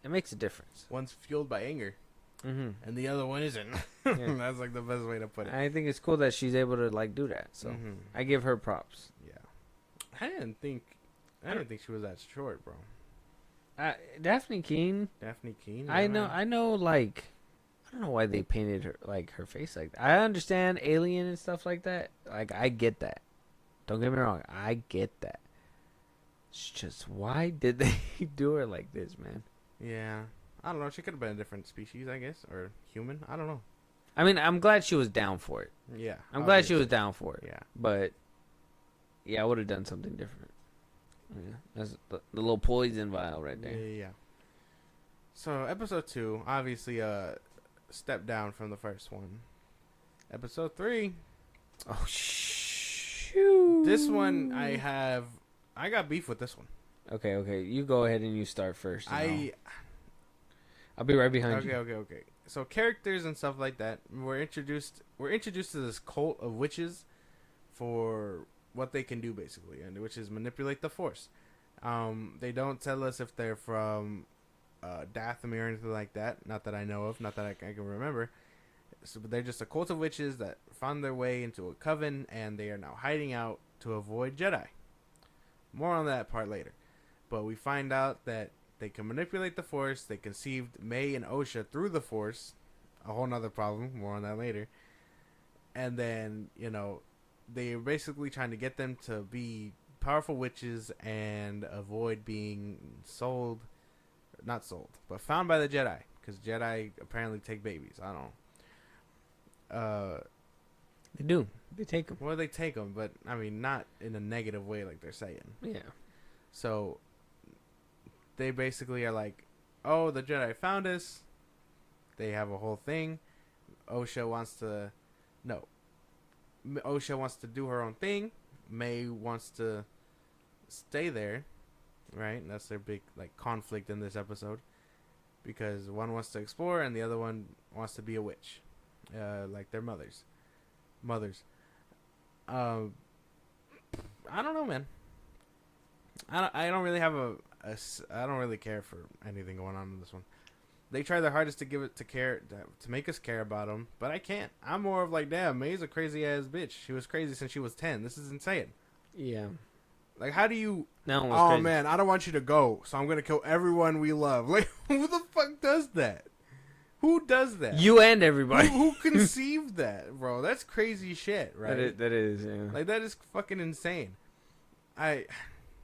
makes a difference. One's fueled by anger, and the other one isn't. Yeah. That's like the best way to put it. I think it's cool that she's able to like do that. So I give her props. Yeah, I didn't think she was that short, bro. Daphne Keane. I know. Like, I don't know why they painted her like her face like that. I understand Alien and stuff like that. Like, I get that. Don't get me wrong. I get that. It's just, why did they do her like this, man? Yeah. I don't know. She could have been a different species, I guess, or human. I don't know. I mean, I'm glad she was down for it. Yeah, I'm glad she obviously. was down for it. Yeah. But yeah, I would have done something different. Yeah, that's the little poison vial right there. Yeah. So episode 2, obviously a step down from the first one. Episode 3. Oh shoot! This one I got beef with this one. Okay. You go ahead and you start first. and I'll be right behind you. Okay. So characters and stuff like that. We're introduced to this cult of witches for what they can do basically, and which is manipulate the Force. They don't tell us if they're from Dathomir or anything like that. Not that I know of. Not that I can remember. So, but they're just a cult of witches that found their way into a coven, and they are now hiding out to avoid Jedi. More on that part later. But we find out that they can manipulate the Force. They conceived May and Osha through the Force. A whole nother problem. More on that later. And then, they're basically trying to get them to be powerful witches and avoid being not sold, but found by the Jedi. Because Jedi apparently take babies. I don't know. They do. They take them. Well, they take them, but, I mean, not in a negative way like they're saying. Yeah. So they basically are like, oh, the Jedi found us. They have a whole thing. Osha wants to do her own thing. May wants to stay there, right? And that's their big conflict in this episode, because one wants to explore and the other one wants to be a witch, like their mothers. I don't know, man. I don't really have I don't really care for anything going on in this one. They try their hardest to give it to make us care about them, but I can't. I'm more of like, damn, May's a crazy ass bitch. She was crazy since she was 10. This is insane. Yeah. Like, how do you? No, Oh crazy. man, I don't want you to go, so I'm gonna kill everyone we love. Like, who the fuck does that? Who does that? You and everybody. Who conceived that, bro? That's crazy shit, right? That is, yeah. Like, that is fucking insane.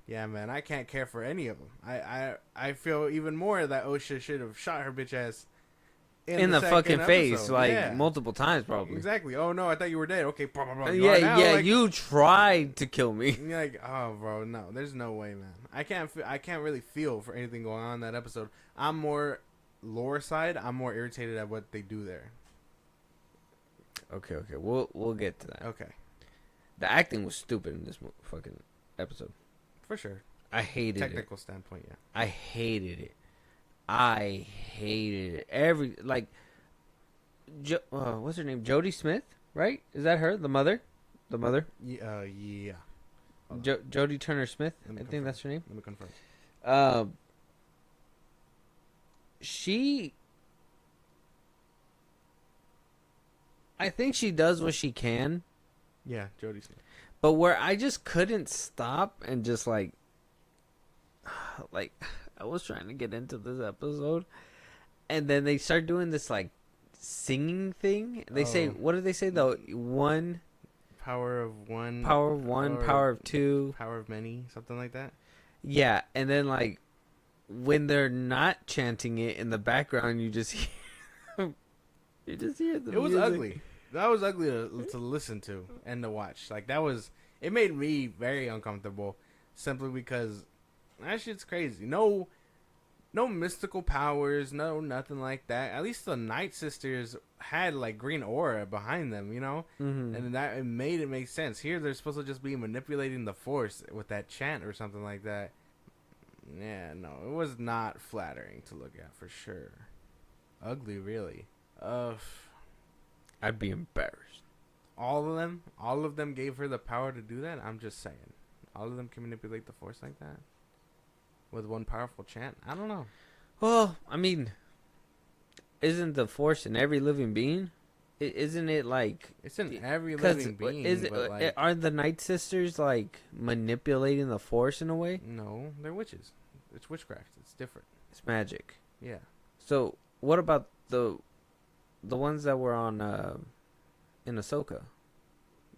Yeah, man, I can't care for any of them. I feel even more that Osha should have shot her bitch ass in the second fucking face, episode. like Yeah. multiple times, probably. Exactly. Oh no, I thought you were dead. Okay, blah, blah, blah. You Yeah, are now. yeah. Like, You tried to kill me. you're like, oh, bro, no, there's no way, man. I can't really feel for anything going on in that episode. I'm more lore side. I'm more irritated at what they do there. Okay. We'll get to that. Okay, The acting was stupid in this fucking episode. for sure. I hated Technical standpoint, yeah. I hated it. I hated it. What's her name? Jodie Smith, right? Is that her? The mother? Yeah. Yeah. Jodie Turner Smith. Let me I think confirm. that's her name. Let me confirm. I think she does what she can, Yeah, Jodie Smith. but where I just couldn't stop and just like I was trying to get into this episode, and then they start doing this like singing thing. They say, what do they say though? One Power of one. power of one, power of two. Power of many, something like that. Yeah, and then like when they're not chanting it in the background, you just hear the It was music. ugly. That was ugly to listen to and to watch. Like, it made me very uncomfortable, simply because that shit's crazy. No mystical powers, no nothing like that. At least the Night Sisters had like green aura behind them, Mm-hmm. and that it made it make sense. Here they're supposed to just be manipulating the Force with that chant or something like that. Yeah, no, it was not flattering to look at for sure. Ugly, really. I'd be embarrassed. All of them gave her the power to do that. I'm just saying, all of them can manipulate the Force like that with one powerful chant. I don't know. Well, I mean, isn't the Force in every living being? Isn't it like? It's in every 'cause living being. Is it? But like, Are the Night Sisters like manipulating the Force in a way? no, they're witches. It's witchcraft. It's different. It's magic. Yeah. So what about the ones that were on in Ahsoka?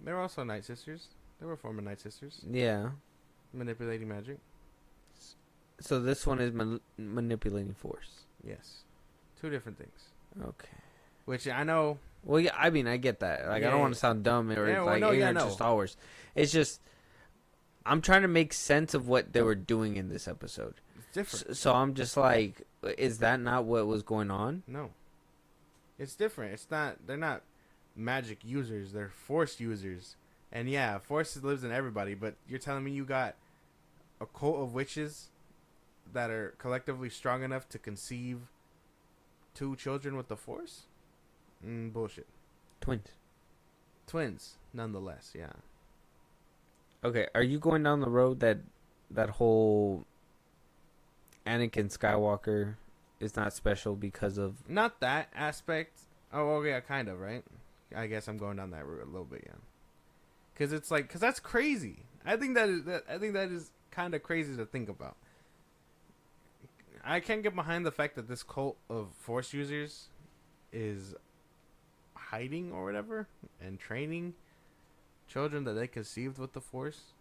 They're also Night Sisters. They were former Night Sisters. Yeah. Manipulating magic. So this one is manipulating Force. Yes. Two different things. Okay. Which I know. Well, yeah, I mean, I get that. Like, I don't want to sound dumb or ignorant to Star Wars. It's just, I'm trying to make sense of what they were doing in this episode. It's different. So I'm just like, is that not what was going on? No. It's different. It's not. They're not magic users. They're Force users. And yeah, Force lives in everybody. But you're telling me you got a cult of witches that are collectively strong enough to conceive 2 children with the Force? Bullshit. Twins, nonetheless. Yeah. Okay, are you going down the road that whole Anakin Skywalker is not special because of... Not that aspect. Oh, yeah, kind of, right? I guess I'm going down that route a little bit, yeah. Because it's like, because that's crazy. I think that is kind of crazy to think about. I can't get behind the fact that this cult of Force users is hiding or whatever and training children that they conceived with the Force.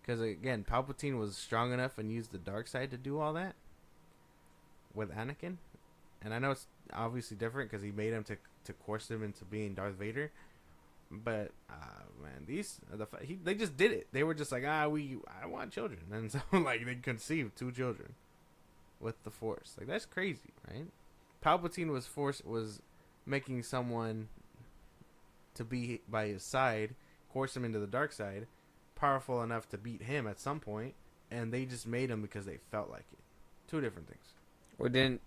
Because again, Palpatine was strong enough and used the dark side to do all that with Anakin. And I know it's obviously different because he made him to coerce him into being Darth Vader. But man, they just did it. They were just like, I want children, and so like they conceived 2 children with the Force. Like, that's crazy, right? Palpatine was making someone to be by his side, coerce him into the dark side, powerful enough to beat him at some point, and they just made him because they felt like it. 2 different things. Or didn't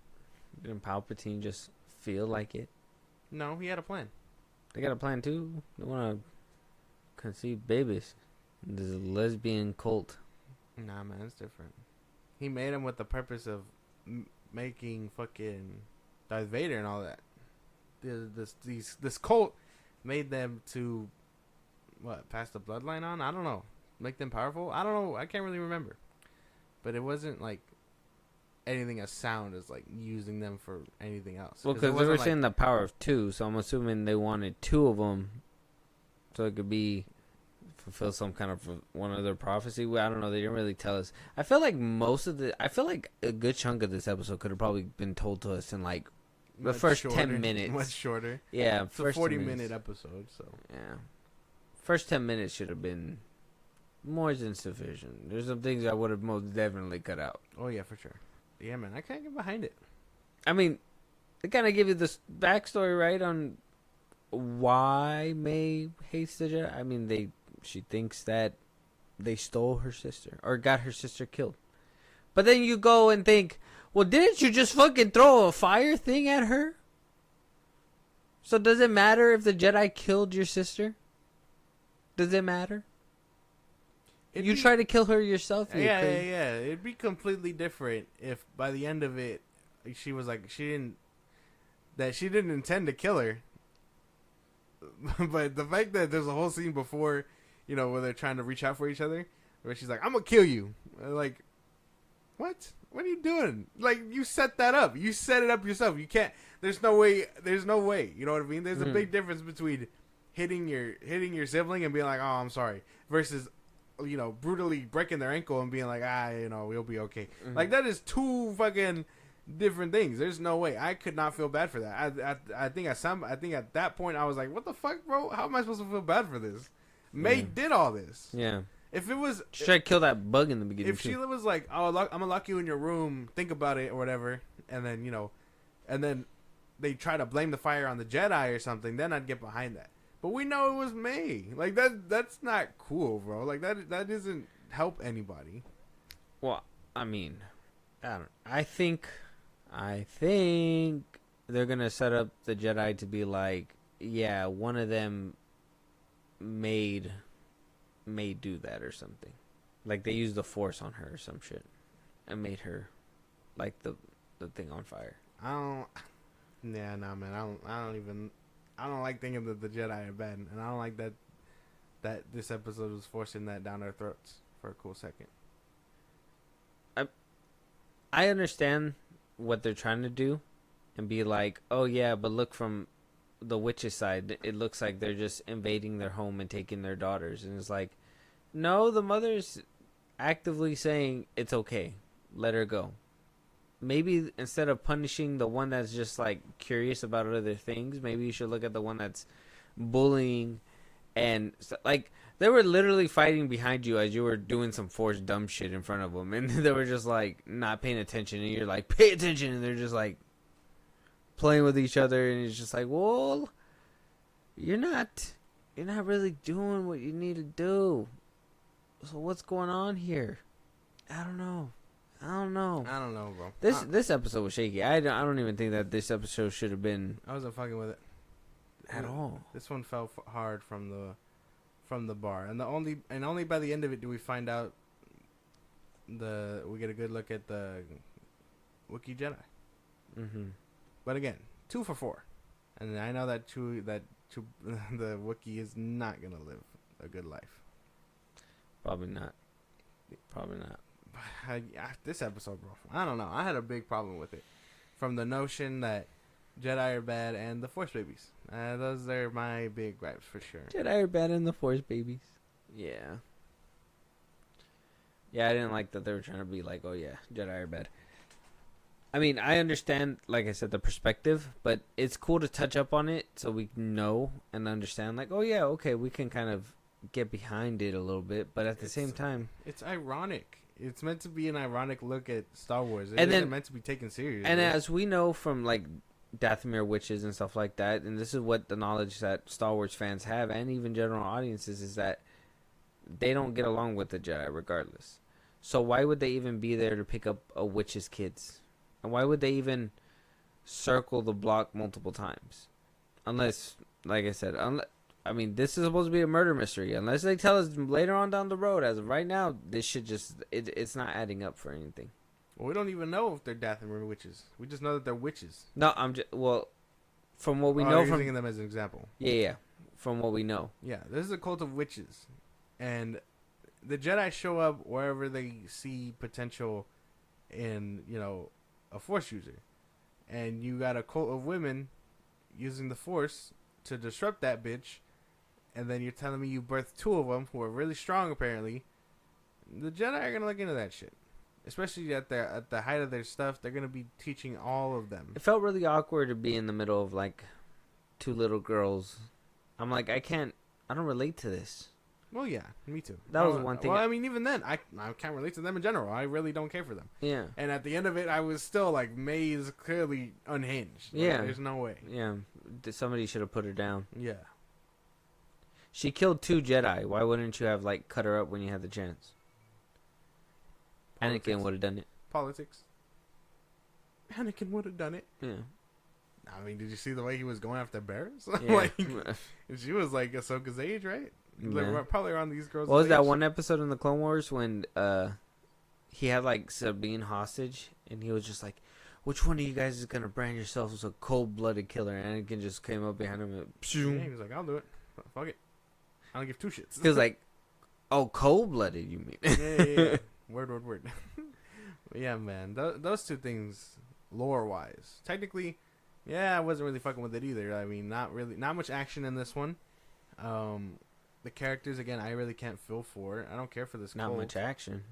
Palpatine just feel like it? No, he had a plan. They got a plan too. They want to conceive babies. There's a lesbian cult. Nah, man, it's different. He made him with the purpose of making fucking Darth Vader and all that. This cult made them to pass the bloodline on? I don't know. Make them powerful? I don't know. I can't really remember. But it wasn't like anything as sound as like using them for anything else. Well, because they were saying the power of 2, so I'm assuming they wanted 2 of them so it could be fulfill some kind of one of their prophecy. I don't know. They didn't really tell us. I feel like a good chunk of this episode could have probably been told to us in like the first 10 minutes. Much shorter. Yeah, it's a 40-minute episode, so yeah. First 10 minutes should have been more than sufficient. There's some things I would have most definitely cut out. Oh yeah, for sure. Yeah, man, I can't get behind it. I mean, they kind of give you this backstory, right, on why May hates the Jedi. I mean, she thinks that they stole her sister or got her sister killed. But then you go and think, well, didn't you just fucking throw a fire thing at her? So does it matter if the Jedi killed your sister? Does it matter? You try to kill her yourself. Yeah. It'd be completely different if by the end of it, she was like she didn't intend to kill her. But the fact that there's a whole scene before, where they're trying to reach out for each other, where she's like, "I'm gonna kill you," like, what? What are you doing? Like, you set that up. You set it up yourself. You can't. There's no way. You know what I mean? There's a big difference between hitting your sibling and being like, "Oh, I'm sorry," versus brutally breaking their ankle and being like, we'll be okay. Mm-hmm. Like, that is 2 fucking different things. There's no way. I could not feel bad for that. I think at that point I was like, what the fuck, bro? How am I supposed to feel bad for this? May did all this. Yeah. If it was... She tried to kill that bug in the beginning, If Sheila was like, I'm gonna lock you in your room, think about it, or whatever, and then they try to blame the fire on the Jedi or something, then I'd get behind that. But we know it was May. Like, that's not cool, bro. Like, that doesn't help anybody. Well, I mean, I think they're gonna set up the Jedi to be like, yeah, one of them may do that or something. Like, they used the Force on her or some shit and made her light the thing on fire. Yeah, nah, man. I don't like thinking that the Jedi are bad, and I don't like that this episode was forcing that down our throats for a cool second. I understand what they're trying to do and be like, oh yeah, but look, from the witch's side, it looks like they're just invading their home and taking their daughters. And it's like, no, the mother's actively saying it's okay, let her go. maybe instead of punishing the one that's just like curious about other things, maybe you should look at the one that's bullying and like they were literally fighting behind you as you were doing some forced dumb shit in front of them, and they were just like not paying attention, and you're like, pay attention, and they're just like playing with each other, and it's just like, well, you're not really doing what you need to do. So what's going on here? I don't know, bro. This episode was shaky. I don't even think that this episode should have been I wasn't fucking with it at all. This one fell hard from the bar, and only by the end of it do we find out we get a good look at the Wookiee Jedi. Mm-hmm. But again, 2 for 4, and I know that the Wookiee is not gonna live a good life. Probably not. This episode, bro, I don't know. I had a big problem with it, from the notion that Jedi are bad and the Force babies. Those are my big gripes for sure. Jedi are bad and the Force babies. Yeah. Yeah, I didn't like that they were trying to be like, oh yeah, Jedi are bad. I mean, I understand, like I said, the perspective, but it's cool to touch up on it so we know and understand, like, oh yeah, okay, we can kind of get behind it a little bit, but at the same time, it's ironic. It's meant to be an ironic look at Star Wars. It and isn't then, meant to be taken serious. And as we know from like Dathomir witches and stuff like that, and this is what the knowledge that Star Wars fans have, and even general audiences, is that they don't get along with the Jedi regardless. So why would they even be there to pick up a witch's kids? And why would they even circle the block multiple times? Unless, like I said, I mean, this is supposed to be a murder mystery. Unless they tell us later on down the road, as of right now, this should just, it's not adding up for anything. Well, we don't even know if they're Dathomir witches. We just know that they're witches. No, from what we know you're from... using them as an example. Yeah. From what we know. Yeah, this is a cult of witches. And the Jedi show up wherever they see potential in, a Force user. And you got a cult of women using the Force to disrupt that bitch. And then you're telling me you birthed 2 of them who are really strong, apparently. The Jedi are going to look into that shit. Especially at the height of their stuff, they're going to be teaching all of them. It felt really awkward to be in the middle of, like, 2 little girls. I'm like, I don't relate to this. Well, yeah, me too. That was one thing. Well, I mean, even then, I can't relate to them in general. I really don't care for them. Yeah. And at the end of it, I was still like, May is clearly unhinged. Like, yeah. There's no way. Yeah. Somebody should have put her down. Yeah. She killed 2 Jedi. Why wouldn't you have, like, cut her up when you had the chance? Politics. Anakin would have done it. Politics. Anakin would have done it. Yeah. I mean, did you see the way he was going after Barris? Yeah. Like, she was like Ahsoka's age, right? Like, Yeah. probably around these girls' What was that age. one episode in the Clone Wars when he had like Sabine hostage and he was just like, which one of you guys is gonna brand yourself as a cold-blooded killer? And Anakin just came up behind him and Yeah, he was like, I'll do it. Fuck it. I don't give 2 shits. he was like, oh, cold-blooded, you mean? yeah. Word. But yeah, man. Those 2 things, lore-wise. Technically, yeah, I wasn't really fucking with it either. I mean, not much action in this one. The characters, again, I really can't feel for. I don't care for this Not cult. much action.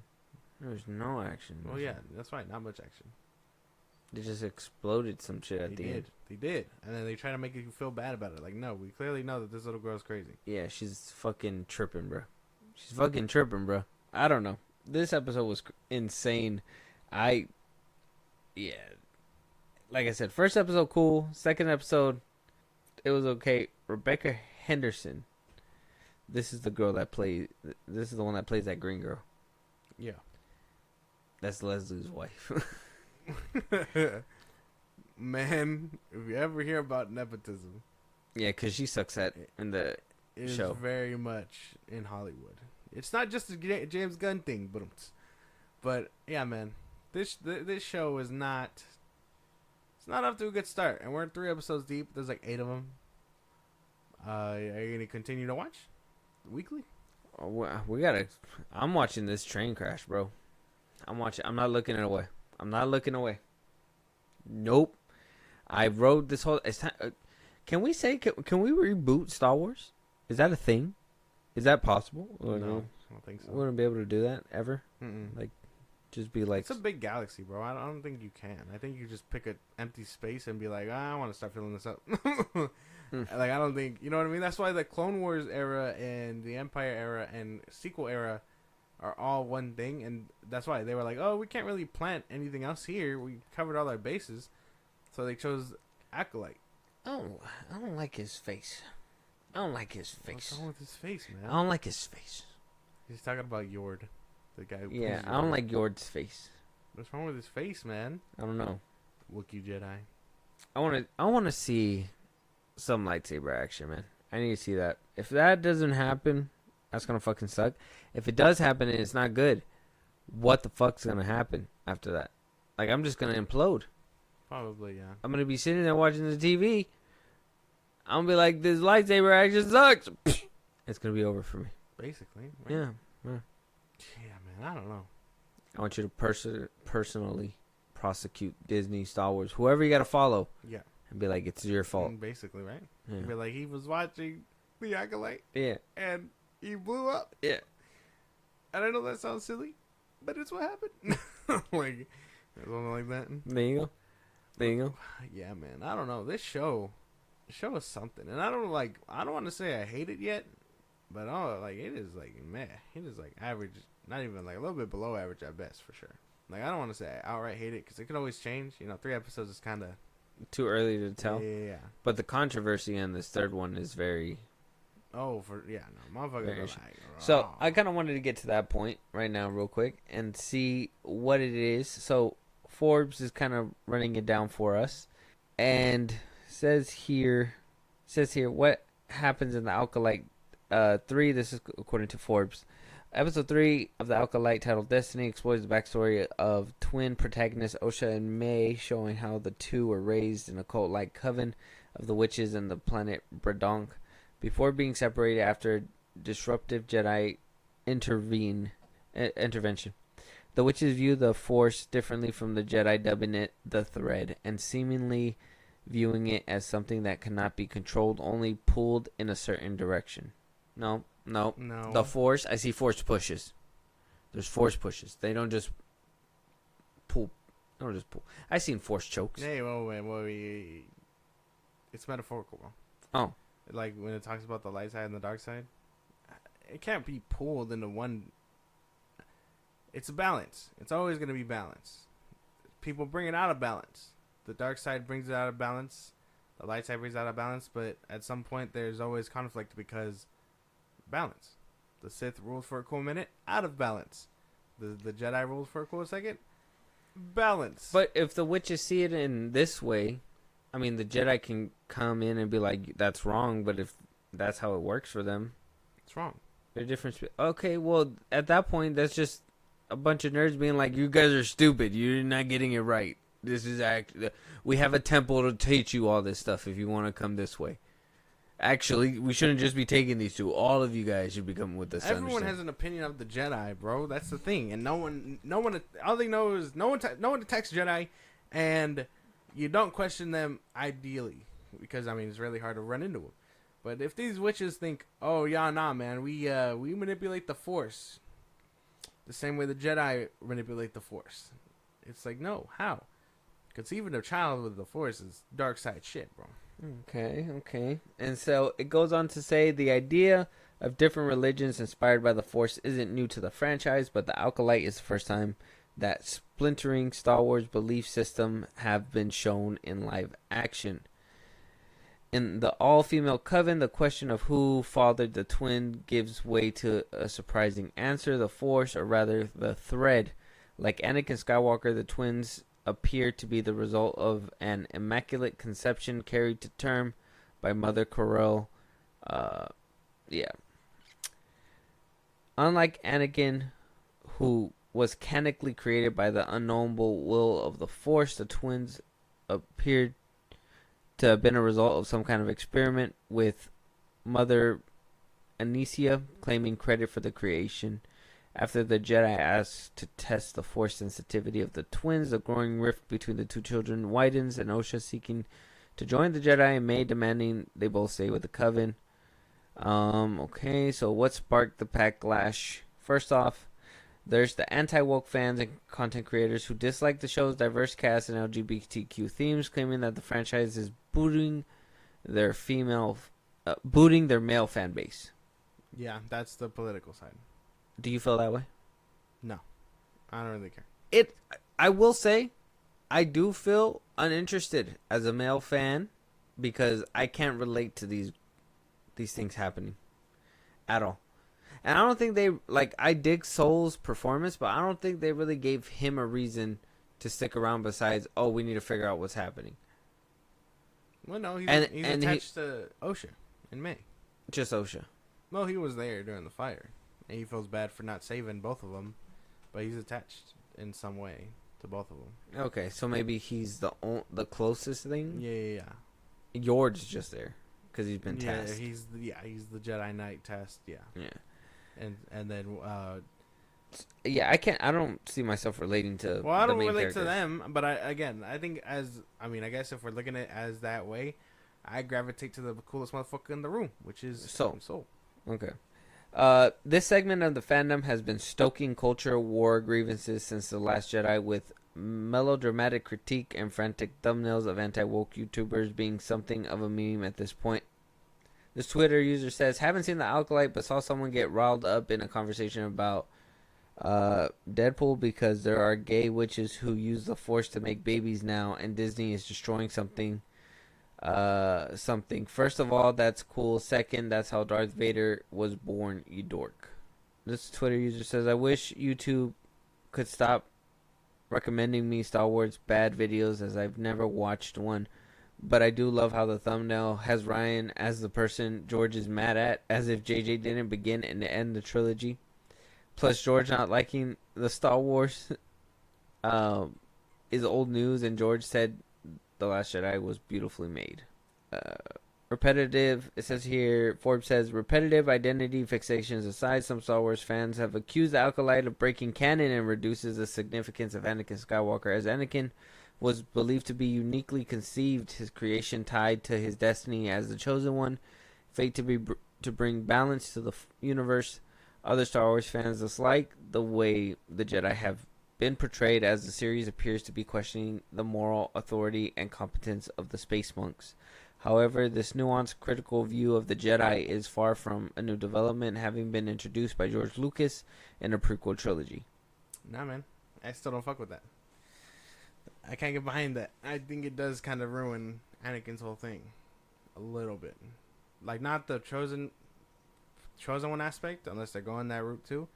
There's no action. Well, yeah, that's right. Not much action. They just exploded some shit at the end. They did. And then they try to make you feel bad about it. Like, no, we clearly know that this little girl's crazy. Yeah, she's fucking tripping, bro. She's fucking tripping, bro. I don't know. This episode was insane. Yeah. Like I said, first episode, cool. Second episode, it was okay. Rebecca Henderson. This is the one that plays that green girl. Yeah. That's Leslie's wife. Man, if you ever hear about nepotism. Yeah, because she sucks in the show. It's very much in Hollywood. It's not just a James Gunn thing, but yeah, man. This show is not... It's not off to a good start. And we're 3 episodes deep. There's like 8 of them. Are you going to continue to watch? Weekly? We gotta... I'm watching this train crash, bro. I'm not looking away. I'm not looking away. Nope. I wrote this whole... It's time, can we reboot Star Wars? Is that a thing? Is that possible? No, I don't think so. We wouldn't be able to do that ever? Mm-mm. Like, Just be like, It's a big galaxy, bro. I don't think you can. I think you just pick an empty space and be like, I want to start filling this up. Like, I don't think, you know what I mean? That's why the Clone Wars era and the Empire era and sequel era are all one thing. And that's why they were like, oh, we can't really plant anything else here. We covered all our bases. So they chose Acolyte. oh, I don't like his face. I don't like his face. What's wrong with his face, man? I don't like his face. He's talking about Yord, the guy who Yeah, plays I don't Yord. like Yord's face. What's wrong with his face, man? I don't know. Wookiee Jedi. I want to see some lightsaber action, man. I need to see that. If that doesn't happen, that's gonna fucking suck. If it does happen and it's not good, what the fuck's gonna happen after that? Like, I'm just gonna implode. Probably, yeah. I'm gonna be sitting there watching the TV. I'm gonna be like, this lightsaber action sucks. It's gonna be over for me. Basically. Right? Yeah. Yeah, man. I don't know. I want you to personally prosecute Disney, Star Wars, whoever you gotta follow, Yeah. and be like, it's your fault. Basically, right? Yeah. Be like, he was watching the Acolyte Yeah. and he blew up. Yeah. And I know that sounds silly, but it's what happened. Like, something like that. There you go. There you go. Yeah, man. I don't know. This show is something. And I don't want to say I hate it yet, but it is like, meh. It is like average, not even like a little bit below average at best, for sure. Like, I don't want to say I outright hate it because it could always change. 3 episodes is kind of Too early to tell. Yeah. But the controversy in this third one is very. Oh, motherfuckers are like, So I kind of wanted to get to that point right now, real quick, and see what it is. So Forbes is kind of running it down for us, and says here what happens in the Acolyte 3. This is according to Forbes. Episode 3 of the Acolyte, titled Destiny, explores the backstory of twin protagonists Osha and May, showing how the two were raised in a cult-like coven of the witches and the planet Bradonk before being separated after disruptive Jedi intervention. The witches view the Force differently from the Jedi, dubbing it the Thread, and seemingly viewing it as something that cannot be controlled, only pulled in a certain direction. No. The Force, I see Force pushes. There's Force pushes. They don't just pull. They don't just pull. I seen Force chokes. Hey, wait. It's metaphorical, bro. Oh. Like, when it talks about the light side and the dark side, it can't be pulled into one. It's a balance. It's always going to be balance. People bring it out of balance. The dark side brings it out of balance. The light side brings it out of balance. But at some point, there's always conflict because balance. The Sith rules for a cool minute, out of balance. The Jedi rules for a cool second, balance. But if the witches see it in this way, I mean, the Jedi can come in and be like, that's wrong, but if that's how it works for them, it's wrong. There's a difference. Okay, well, at that point, that's just a bunch of nerds being like, you guys are stupid. You're not getting it right. This is we have a temple to teach you all this stuff if you want to come this way. Actually, we shouldn't just be taking these two. All of you guys should be coming with this. Everyone has an opinion of the Jedi, bro. That's the thing, and no one. All they know is no one attacks Jedi, and you don't question them ideally, because I mean it's really hard to run into them. But if these witches think, oh yeah, nah, man, we manipulate the Force, the same way the Jedi manipulate the Force, it's like, no, how? Conceiving a child with the Force is dark side shit, bro. Okay. And so it goes on to say the idea of different religions inspired by the Force isn't new to the franchise, but the Acolyte is the first time that splintering Star Wars belief system have been shown in live action. In the all-female coven, the question of who fathered the twin gives way to a surprising answer: the Force, or rather the Thread. Like Anakin Skywalker, the twins appear to be the result of an immaculate conception carried to term by Mother Corell. Unlike Anakin, who was canonically created by the unknowable will of the Force, the twins appeared to have been a result of some kind of experiment, with Mother Anicia claiming credit for the creation. After the Jedi asked to test the Force sensitivity of the twins, the growing rift between the two children widens, and Osha seeking to join the Jedi, and May demanding they both stay with the Coven. Okay, so what sparked the backlash? First off, There's the anti-woke fans and content creators who dislike the show's diverse cast and LGBTQ themes, claiming that the franchise is booting their male fan base. Yeah, that's the political side. Do you feel that way? No, I don't really care. I will say, I do feel uninterested as a male fan because I can't relate to these things happening at all. And I don't think they, like, I dig Soul's performance, but I don't think they really gave him a reason to stick around besides, oh, we need to figure out what's happening. Well, no, he's And attached to OSHA in May. Just OSHA. Well, he was there during the fire, and he feels bad for not saving both of them, but he's attached in some way to both of them. Okay, so maybe he's the closest thing? Yeah. George's just there because he's been Yeah, tasked. he's the Jedi Knight test, yeah. And then yeah, I don't see myself relating to. well, I the don't main relate to characters. them, but I think I guess if we're looking at it as that way, I gravitate to the coolest motherfucker in the room, which is Soul. Okay. This segment of the fandom has been stoking culture war grievances since The Last Jedi, with melodramatic critique and frantic thumbnails of anti-woke YouTubers being something of a meme at this point. This Twitter user says, haven't seen the Acolyte, but saw someone get riled up in a conversation about Deadpool because there are gay witches who use the Force to make babies now, and Disney is destroying something. First of all, that's cool. Second, that's how Darth Vader was born, you dork. This Twitter user says, I wish YouTube could stop recommending me Star Wars bad videos, as I've never watched one. But I do love how the thumbnail has Ryan as the person George is mad at, as if JJ didn't begin and end the trilogy. Plus, George not liking the Star Wars is old news, and George said The Last Jedi was beautifully made. Repetitive, it says here, Forbes says, repetitive identity fixations aside, some Star Wars fans have accused the Acolyte of breaking canon and reduces the significance of Anakin Skywalker, as Anakin was believed to be uniquely conceived, his creation tied to his destiny as the chosen one, fate to bring balance to the universe. Other Star Wars fans dislike the way the Jedi have been portrayed, as the series appears to be questioning the moral authority and competence of the space monks. However, this nuanced, critical view of the Jedi is far from a new development, having been introduced by George Lucas in a prequel trilogy. Nah, man, I still don't fuck with that. I can't get behind that. I think it does kind of ruin Anakin's whole thing a little bit. Like, not the chosen one aspect, unless they're going that route too.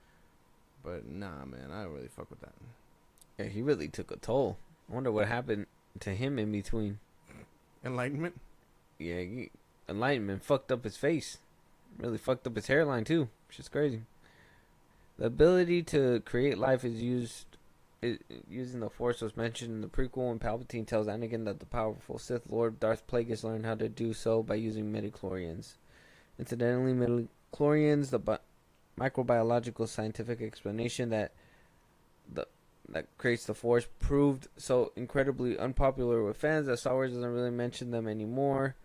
But nah, man, I don't really fuck with that. Yeah, he really took a toll. I wonder what happened to him in between. Enlightenment? Yeah, enlightenment fucked up his face. Really fucked up his hairline too. Shit's crazy. The ability to create life is using the Force was mentioned in the prequel, when Palpatine tells Anakin that the powerful Sith Lord Darth Plagueis learned how to do so by using midichlorians. Incidentally, midichlorians, the microbiological scientific explanation that creates the Force, proved so incredibly unpopular with fans that Star Wars doesn't really mention them anymore.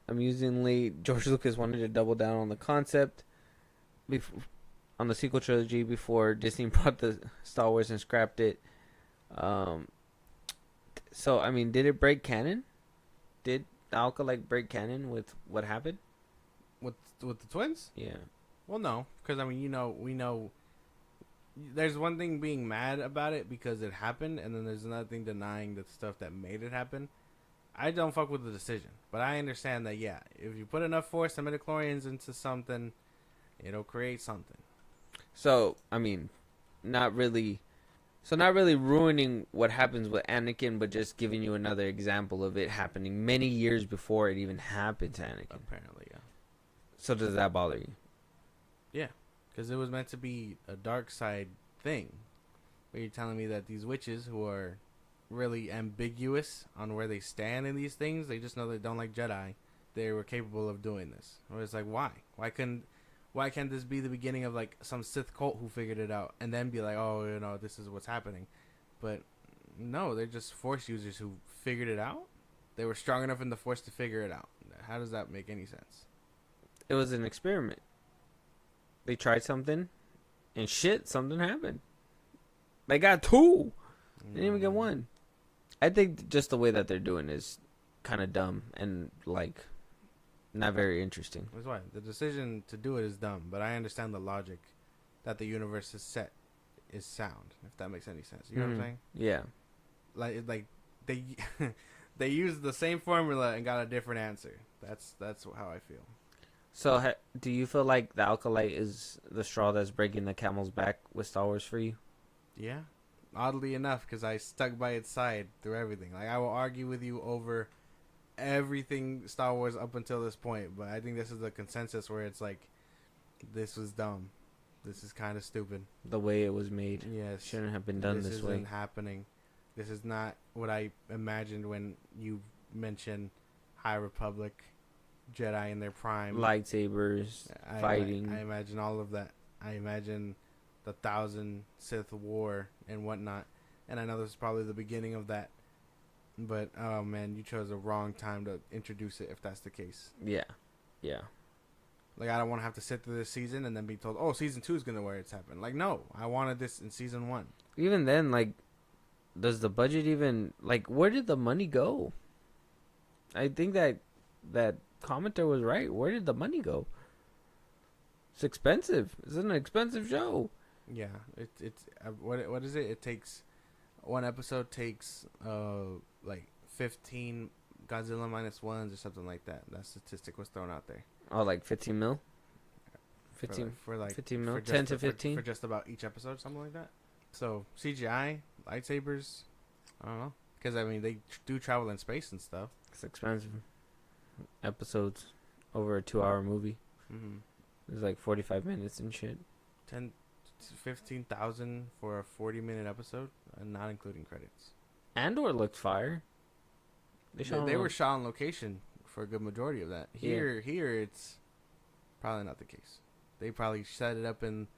Amusingly, George Lucas wanted to double down on the concept on the sequel trilogy before Disney brought the Star Wars and scrapped it. So, I mean, did it break canon? Did the Acolyte break canon with what happened? With the twins? Yeah. Well, no, because I mean, we know. There's one thing being mad about it because it happened, and then there's another thing denying the stuff that made it happen. I don't fuck with the decision, but I understand that, yeah, if you put enough Force and midichlorians into something, it'll create something. So, I mean, not really ruining what happens with Anakin, but just giving you another example of it happening many years before it even happened to Anakin. Apparently, yeah. So does that bother you? Yeah, because it was meant to be a dark side thing. But you're telling me that these witches, who are really ambiguous on where they stand in these things, they just know they don't like Jedi, they were capable of doing this. Or it's like, why? Why can't this be the beginning of like some Sith cult who figured it out and then be like, oh, you know, this is what's happening? But no, they're just Force users who figured it out. They were strong enough in the Force to figure it out. How does that make any sense? It was an experiment. They tried something, And shit, something happened. They got 2. They didn't even get 1. I think just the way that they're doing is kind of dumb and like not very interesting. That's why the decision to do it is dumb, but I understand the logic that the universe is set is sound. If that makes any sense, you know what I'm saying? Yeah. Like they they used the same formula and got a different answer. That's how I feel. So, do you feel like the Acolyte is the straw that's breaking the camel's back with Star Wars for you? Yeah, oddly enough, because I stuck by its side through everything. Like, I will argue with you over everything Star Wars up until this point, but I think this is a consensus where it's like, this was dumb. This is kind of stupid. The way it was made. Yes. Shouldn't have been done this way. This isn't happening. This is not what I imagined when you mentioned High Republic, Jedi in their prime. Lightsabers, fighting. I imagine all of that. I imagine the 1,000 Sith War and whatnot. And I know this is probably the beginning of that. But, oh man, you chose the wrong time to introduce it if that's the case. Yeah. Yeah. Like, I don't want to have to sit through this season and then be told, oh, season 2 is going to where it's happened. Like, no, I wanted this in season 1. Even then, like, does the budget even, like, where did the money go? I think that commenter was right. Where did the money go? It's expensive. It's an expensive show. Yeah, it's what is it? It takes one episode takes like 15 Godzilla minus ones or something like that. That statistic was thrown out there. Oh, like 15 mil? 15 for like 15 mil? for 10 to 15? for just about each episode, something like that. So CGI lightsabers, I don't know, because I mean they do travel in space and stuff. It's expensive. Episodes over a 2-hour movie. Mm-hmm. It's like 45 minutes and shit. 10 to 15,000 for a 40-minute episode, not including credits. Andor looked fire. They were shot on location for a good majority of that. Here it's probably not the case. They probably set it up in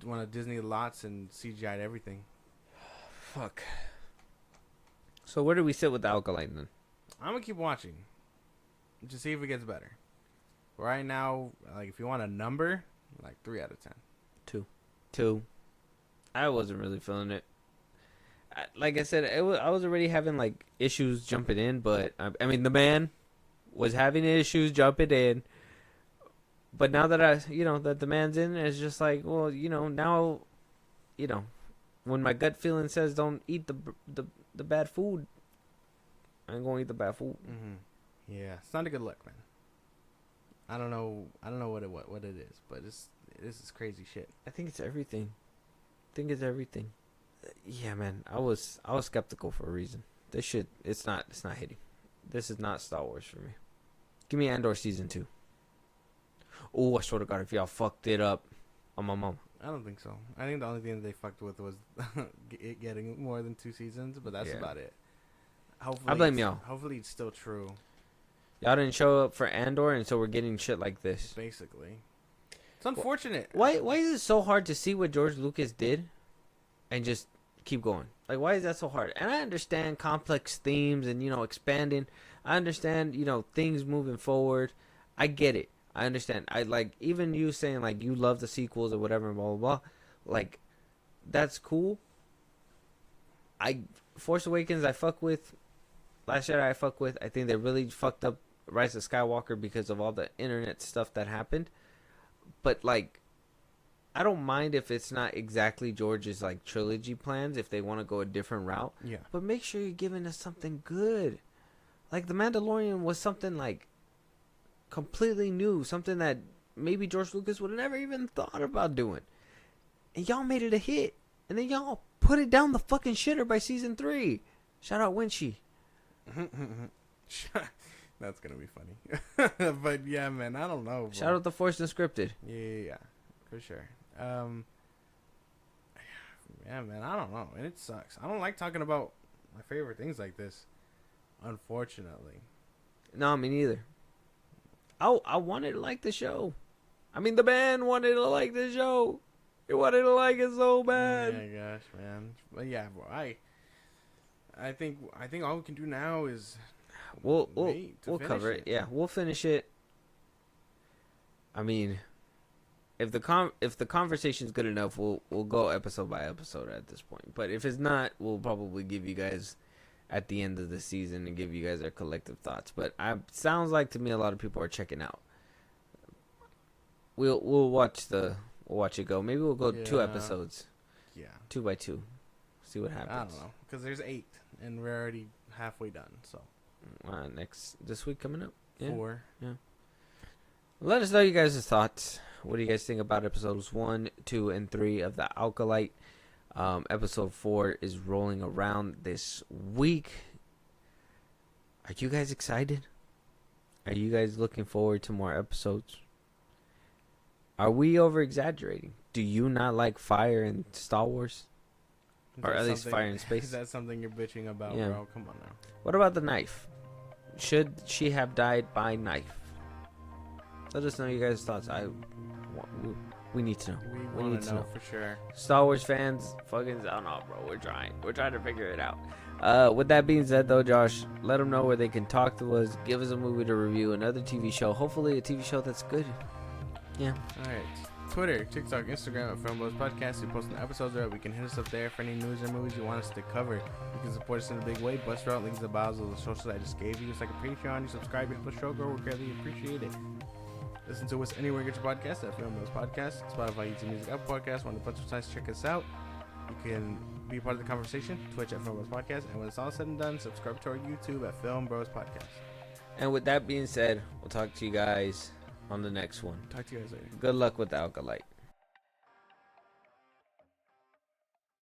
one of Disney lots and CGI'd everything. Fuck. So where do we sit with the Acolyte then? I'm gonna keep watching to see if it gets better. Right now, like if you want a number, like 3 out of 10. 2. I wasn't really feeling it. Like I said, I was already having like issues jumping in, but I mean the man was having issues jumping in. But now that that the man's in, it's just like, well, now, when my gut feeling says don't eat the bad food, I ain't gonna eat the bad food. Mm-hmm. Yeah, it's not a good look, man. I don't know what it is, but this is crazy shit. I think it's everything. Yeah, man, I was skeptical for a reason. This shit, it's not hitting. This is not Star Wars for me. Give me Andor season 2. Oh, I swear to God, if y'all fucked it up, on my mom. I don't think so. I think the only thing that they fucked with was it getting more than 2 seasons, but that's about it. Hopefully, I blame y'all. Hopefully, it's still true. Y'all didn't show up for Andor, and so we're getting shit like this. Basically, it's unfortunate. Why is it so hard to see what George Lucas did, and just keep going? Like, why is that so hard? And I understand complex themes and expanding. I understand things moving forward. I get it. I understand. I like even you saying like you love the sequels or whatever, blah blah blah. Like, that's cool. Force Awakens I fuck with. Last Jedi I fuck with. I think they really fucked up Rise of Skywalker because of all the internet stuff that happened. But like, I don't mind if it's not exactly George's like trilogy plans if they want to go a different route. Yeah. But make sure you're giving us something good. Like The Mandalorian was something like completely new, something that maybe George Lucas would have never even thought about doing. And y'all made it a hit. And then y'all put it down the fucking shitter by season 3. Shout out Winchie. That's gonna be funny. But yeah, man, I don't know, bro. Shout out The Force Unscripted. Yeah, for sure. Yeah, man, I don't know, and it sucks. I don't like talking about my favorite things like this, unfortunately. No, me neither. I wanted to like the show. I mean, the band wanted to like the show. They wanted to like it so bad. Oh my gosh, man. But yeah, bro, I think all we can do now is we'll wait to cover finish it. Yeah, we'll finish it. I mean, if the conversation's good enough, we'll go episode by episode at this point. But if it's not, we'll probably give you guys at the end of the season and give you guys our collective thoughts. But sounds like to me a lot of people are checking out. We'll watch it go. Maybe we'll go 2 episodes. Yeah. 2 by 2. See what happens. I don't know, because there's 8 and we're already halfway done. So this week coming up. Yeah. 4. Yeah. Let us know you guys' thoughts. What do you guys think about episodes 1, 2, and 3 of the Acolyte? Episode 4 is rolling around this week. Are you guys excited? Are you guys looking forward to more episodes? Are we over exaggerating? Do you not like fire in Star Wars? Or at least fire in space? Is that something you're bitching about, Yeah. bro? Come on now. What about the knife? Should she have died by knife? Let us know you guys' thoughts. We need to know. We want to know for sure. Star Wars fans, fucking, I don't know, bro. We're trying to figure it out. With that being said, though, Josh, let them know where they can talk to us, give us a movie to review, another TV show, hopefully a TV show that's good. Yeah. All right. Twitter, TikTok, Instagram at FIlmBros Podcast. We post episodes there. We can hit us up there for any news or movies you want us to cover. You can support us in a big way. Bust out links in the bios of the socials I just gave you. It's like a Patreon. You subscribe, you help the show grow. We greatly appreciate it. Listen to us anywhere you get your podcast at FIlmBros Podcast, Spotify, YouTube Music, Apple Podcasts. Want a bunch of sites, check us out. You can be a part of the conversation. Twitch at FIlmBros Podcast. And when it's all said and done, subscribe to our YouTube at FIlmBros Podcast. And with that being said, we'll talk to you guys on the next one. Talk to you guys later. Good luck with the Acolyte.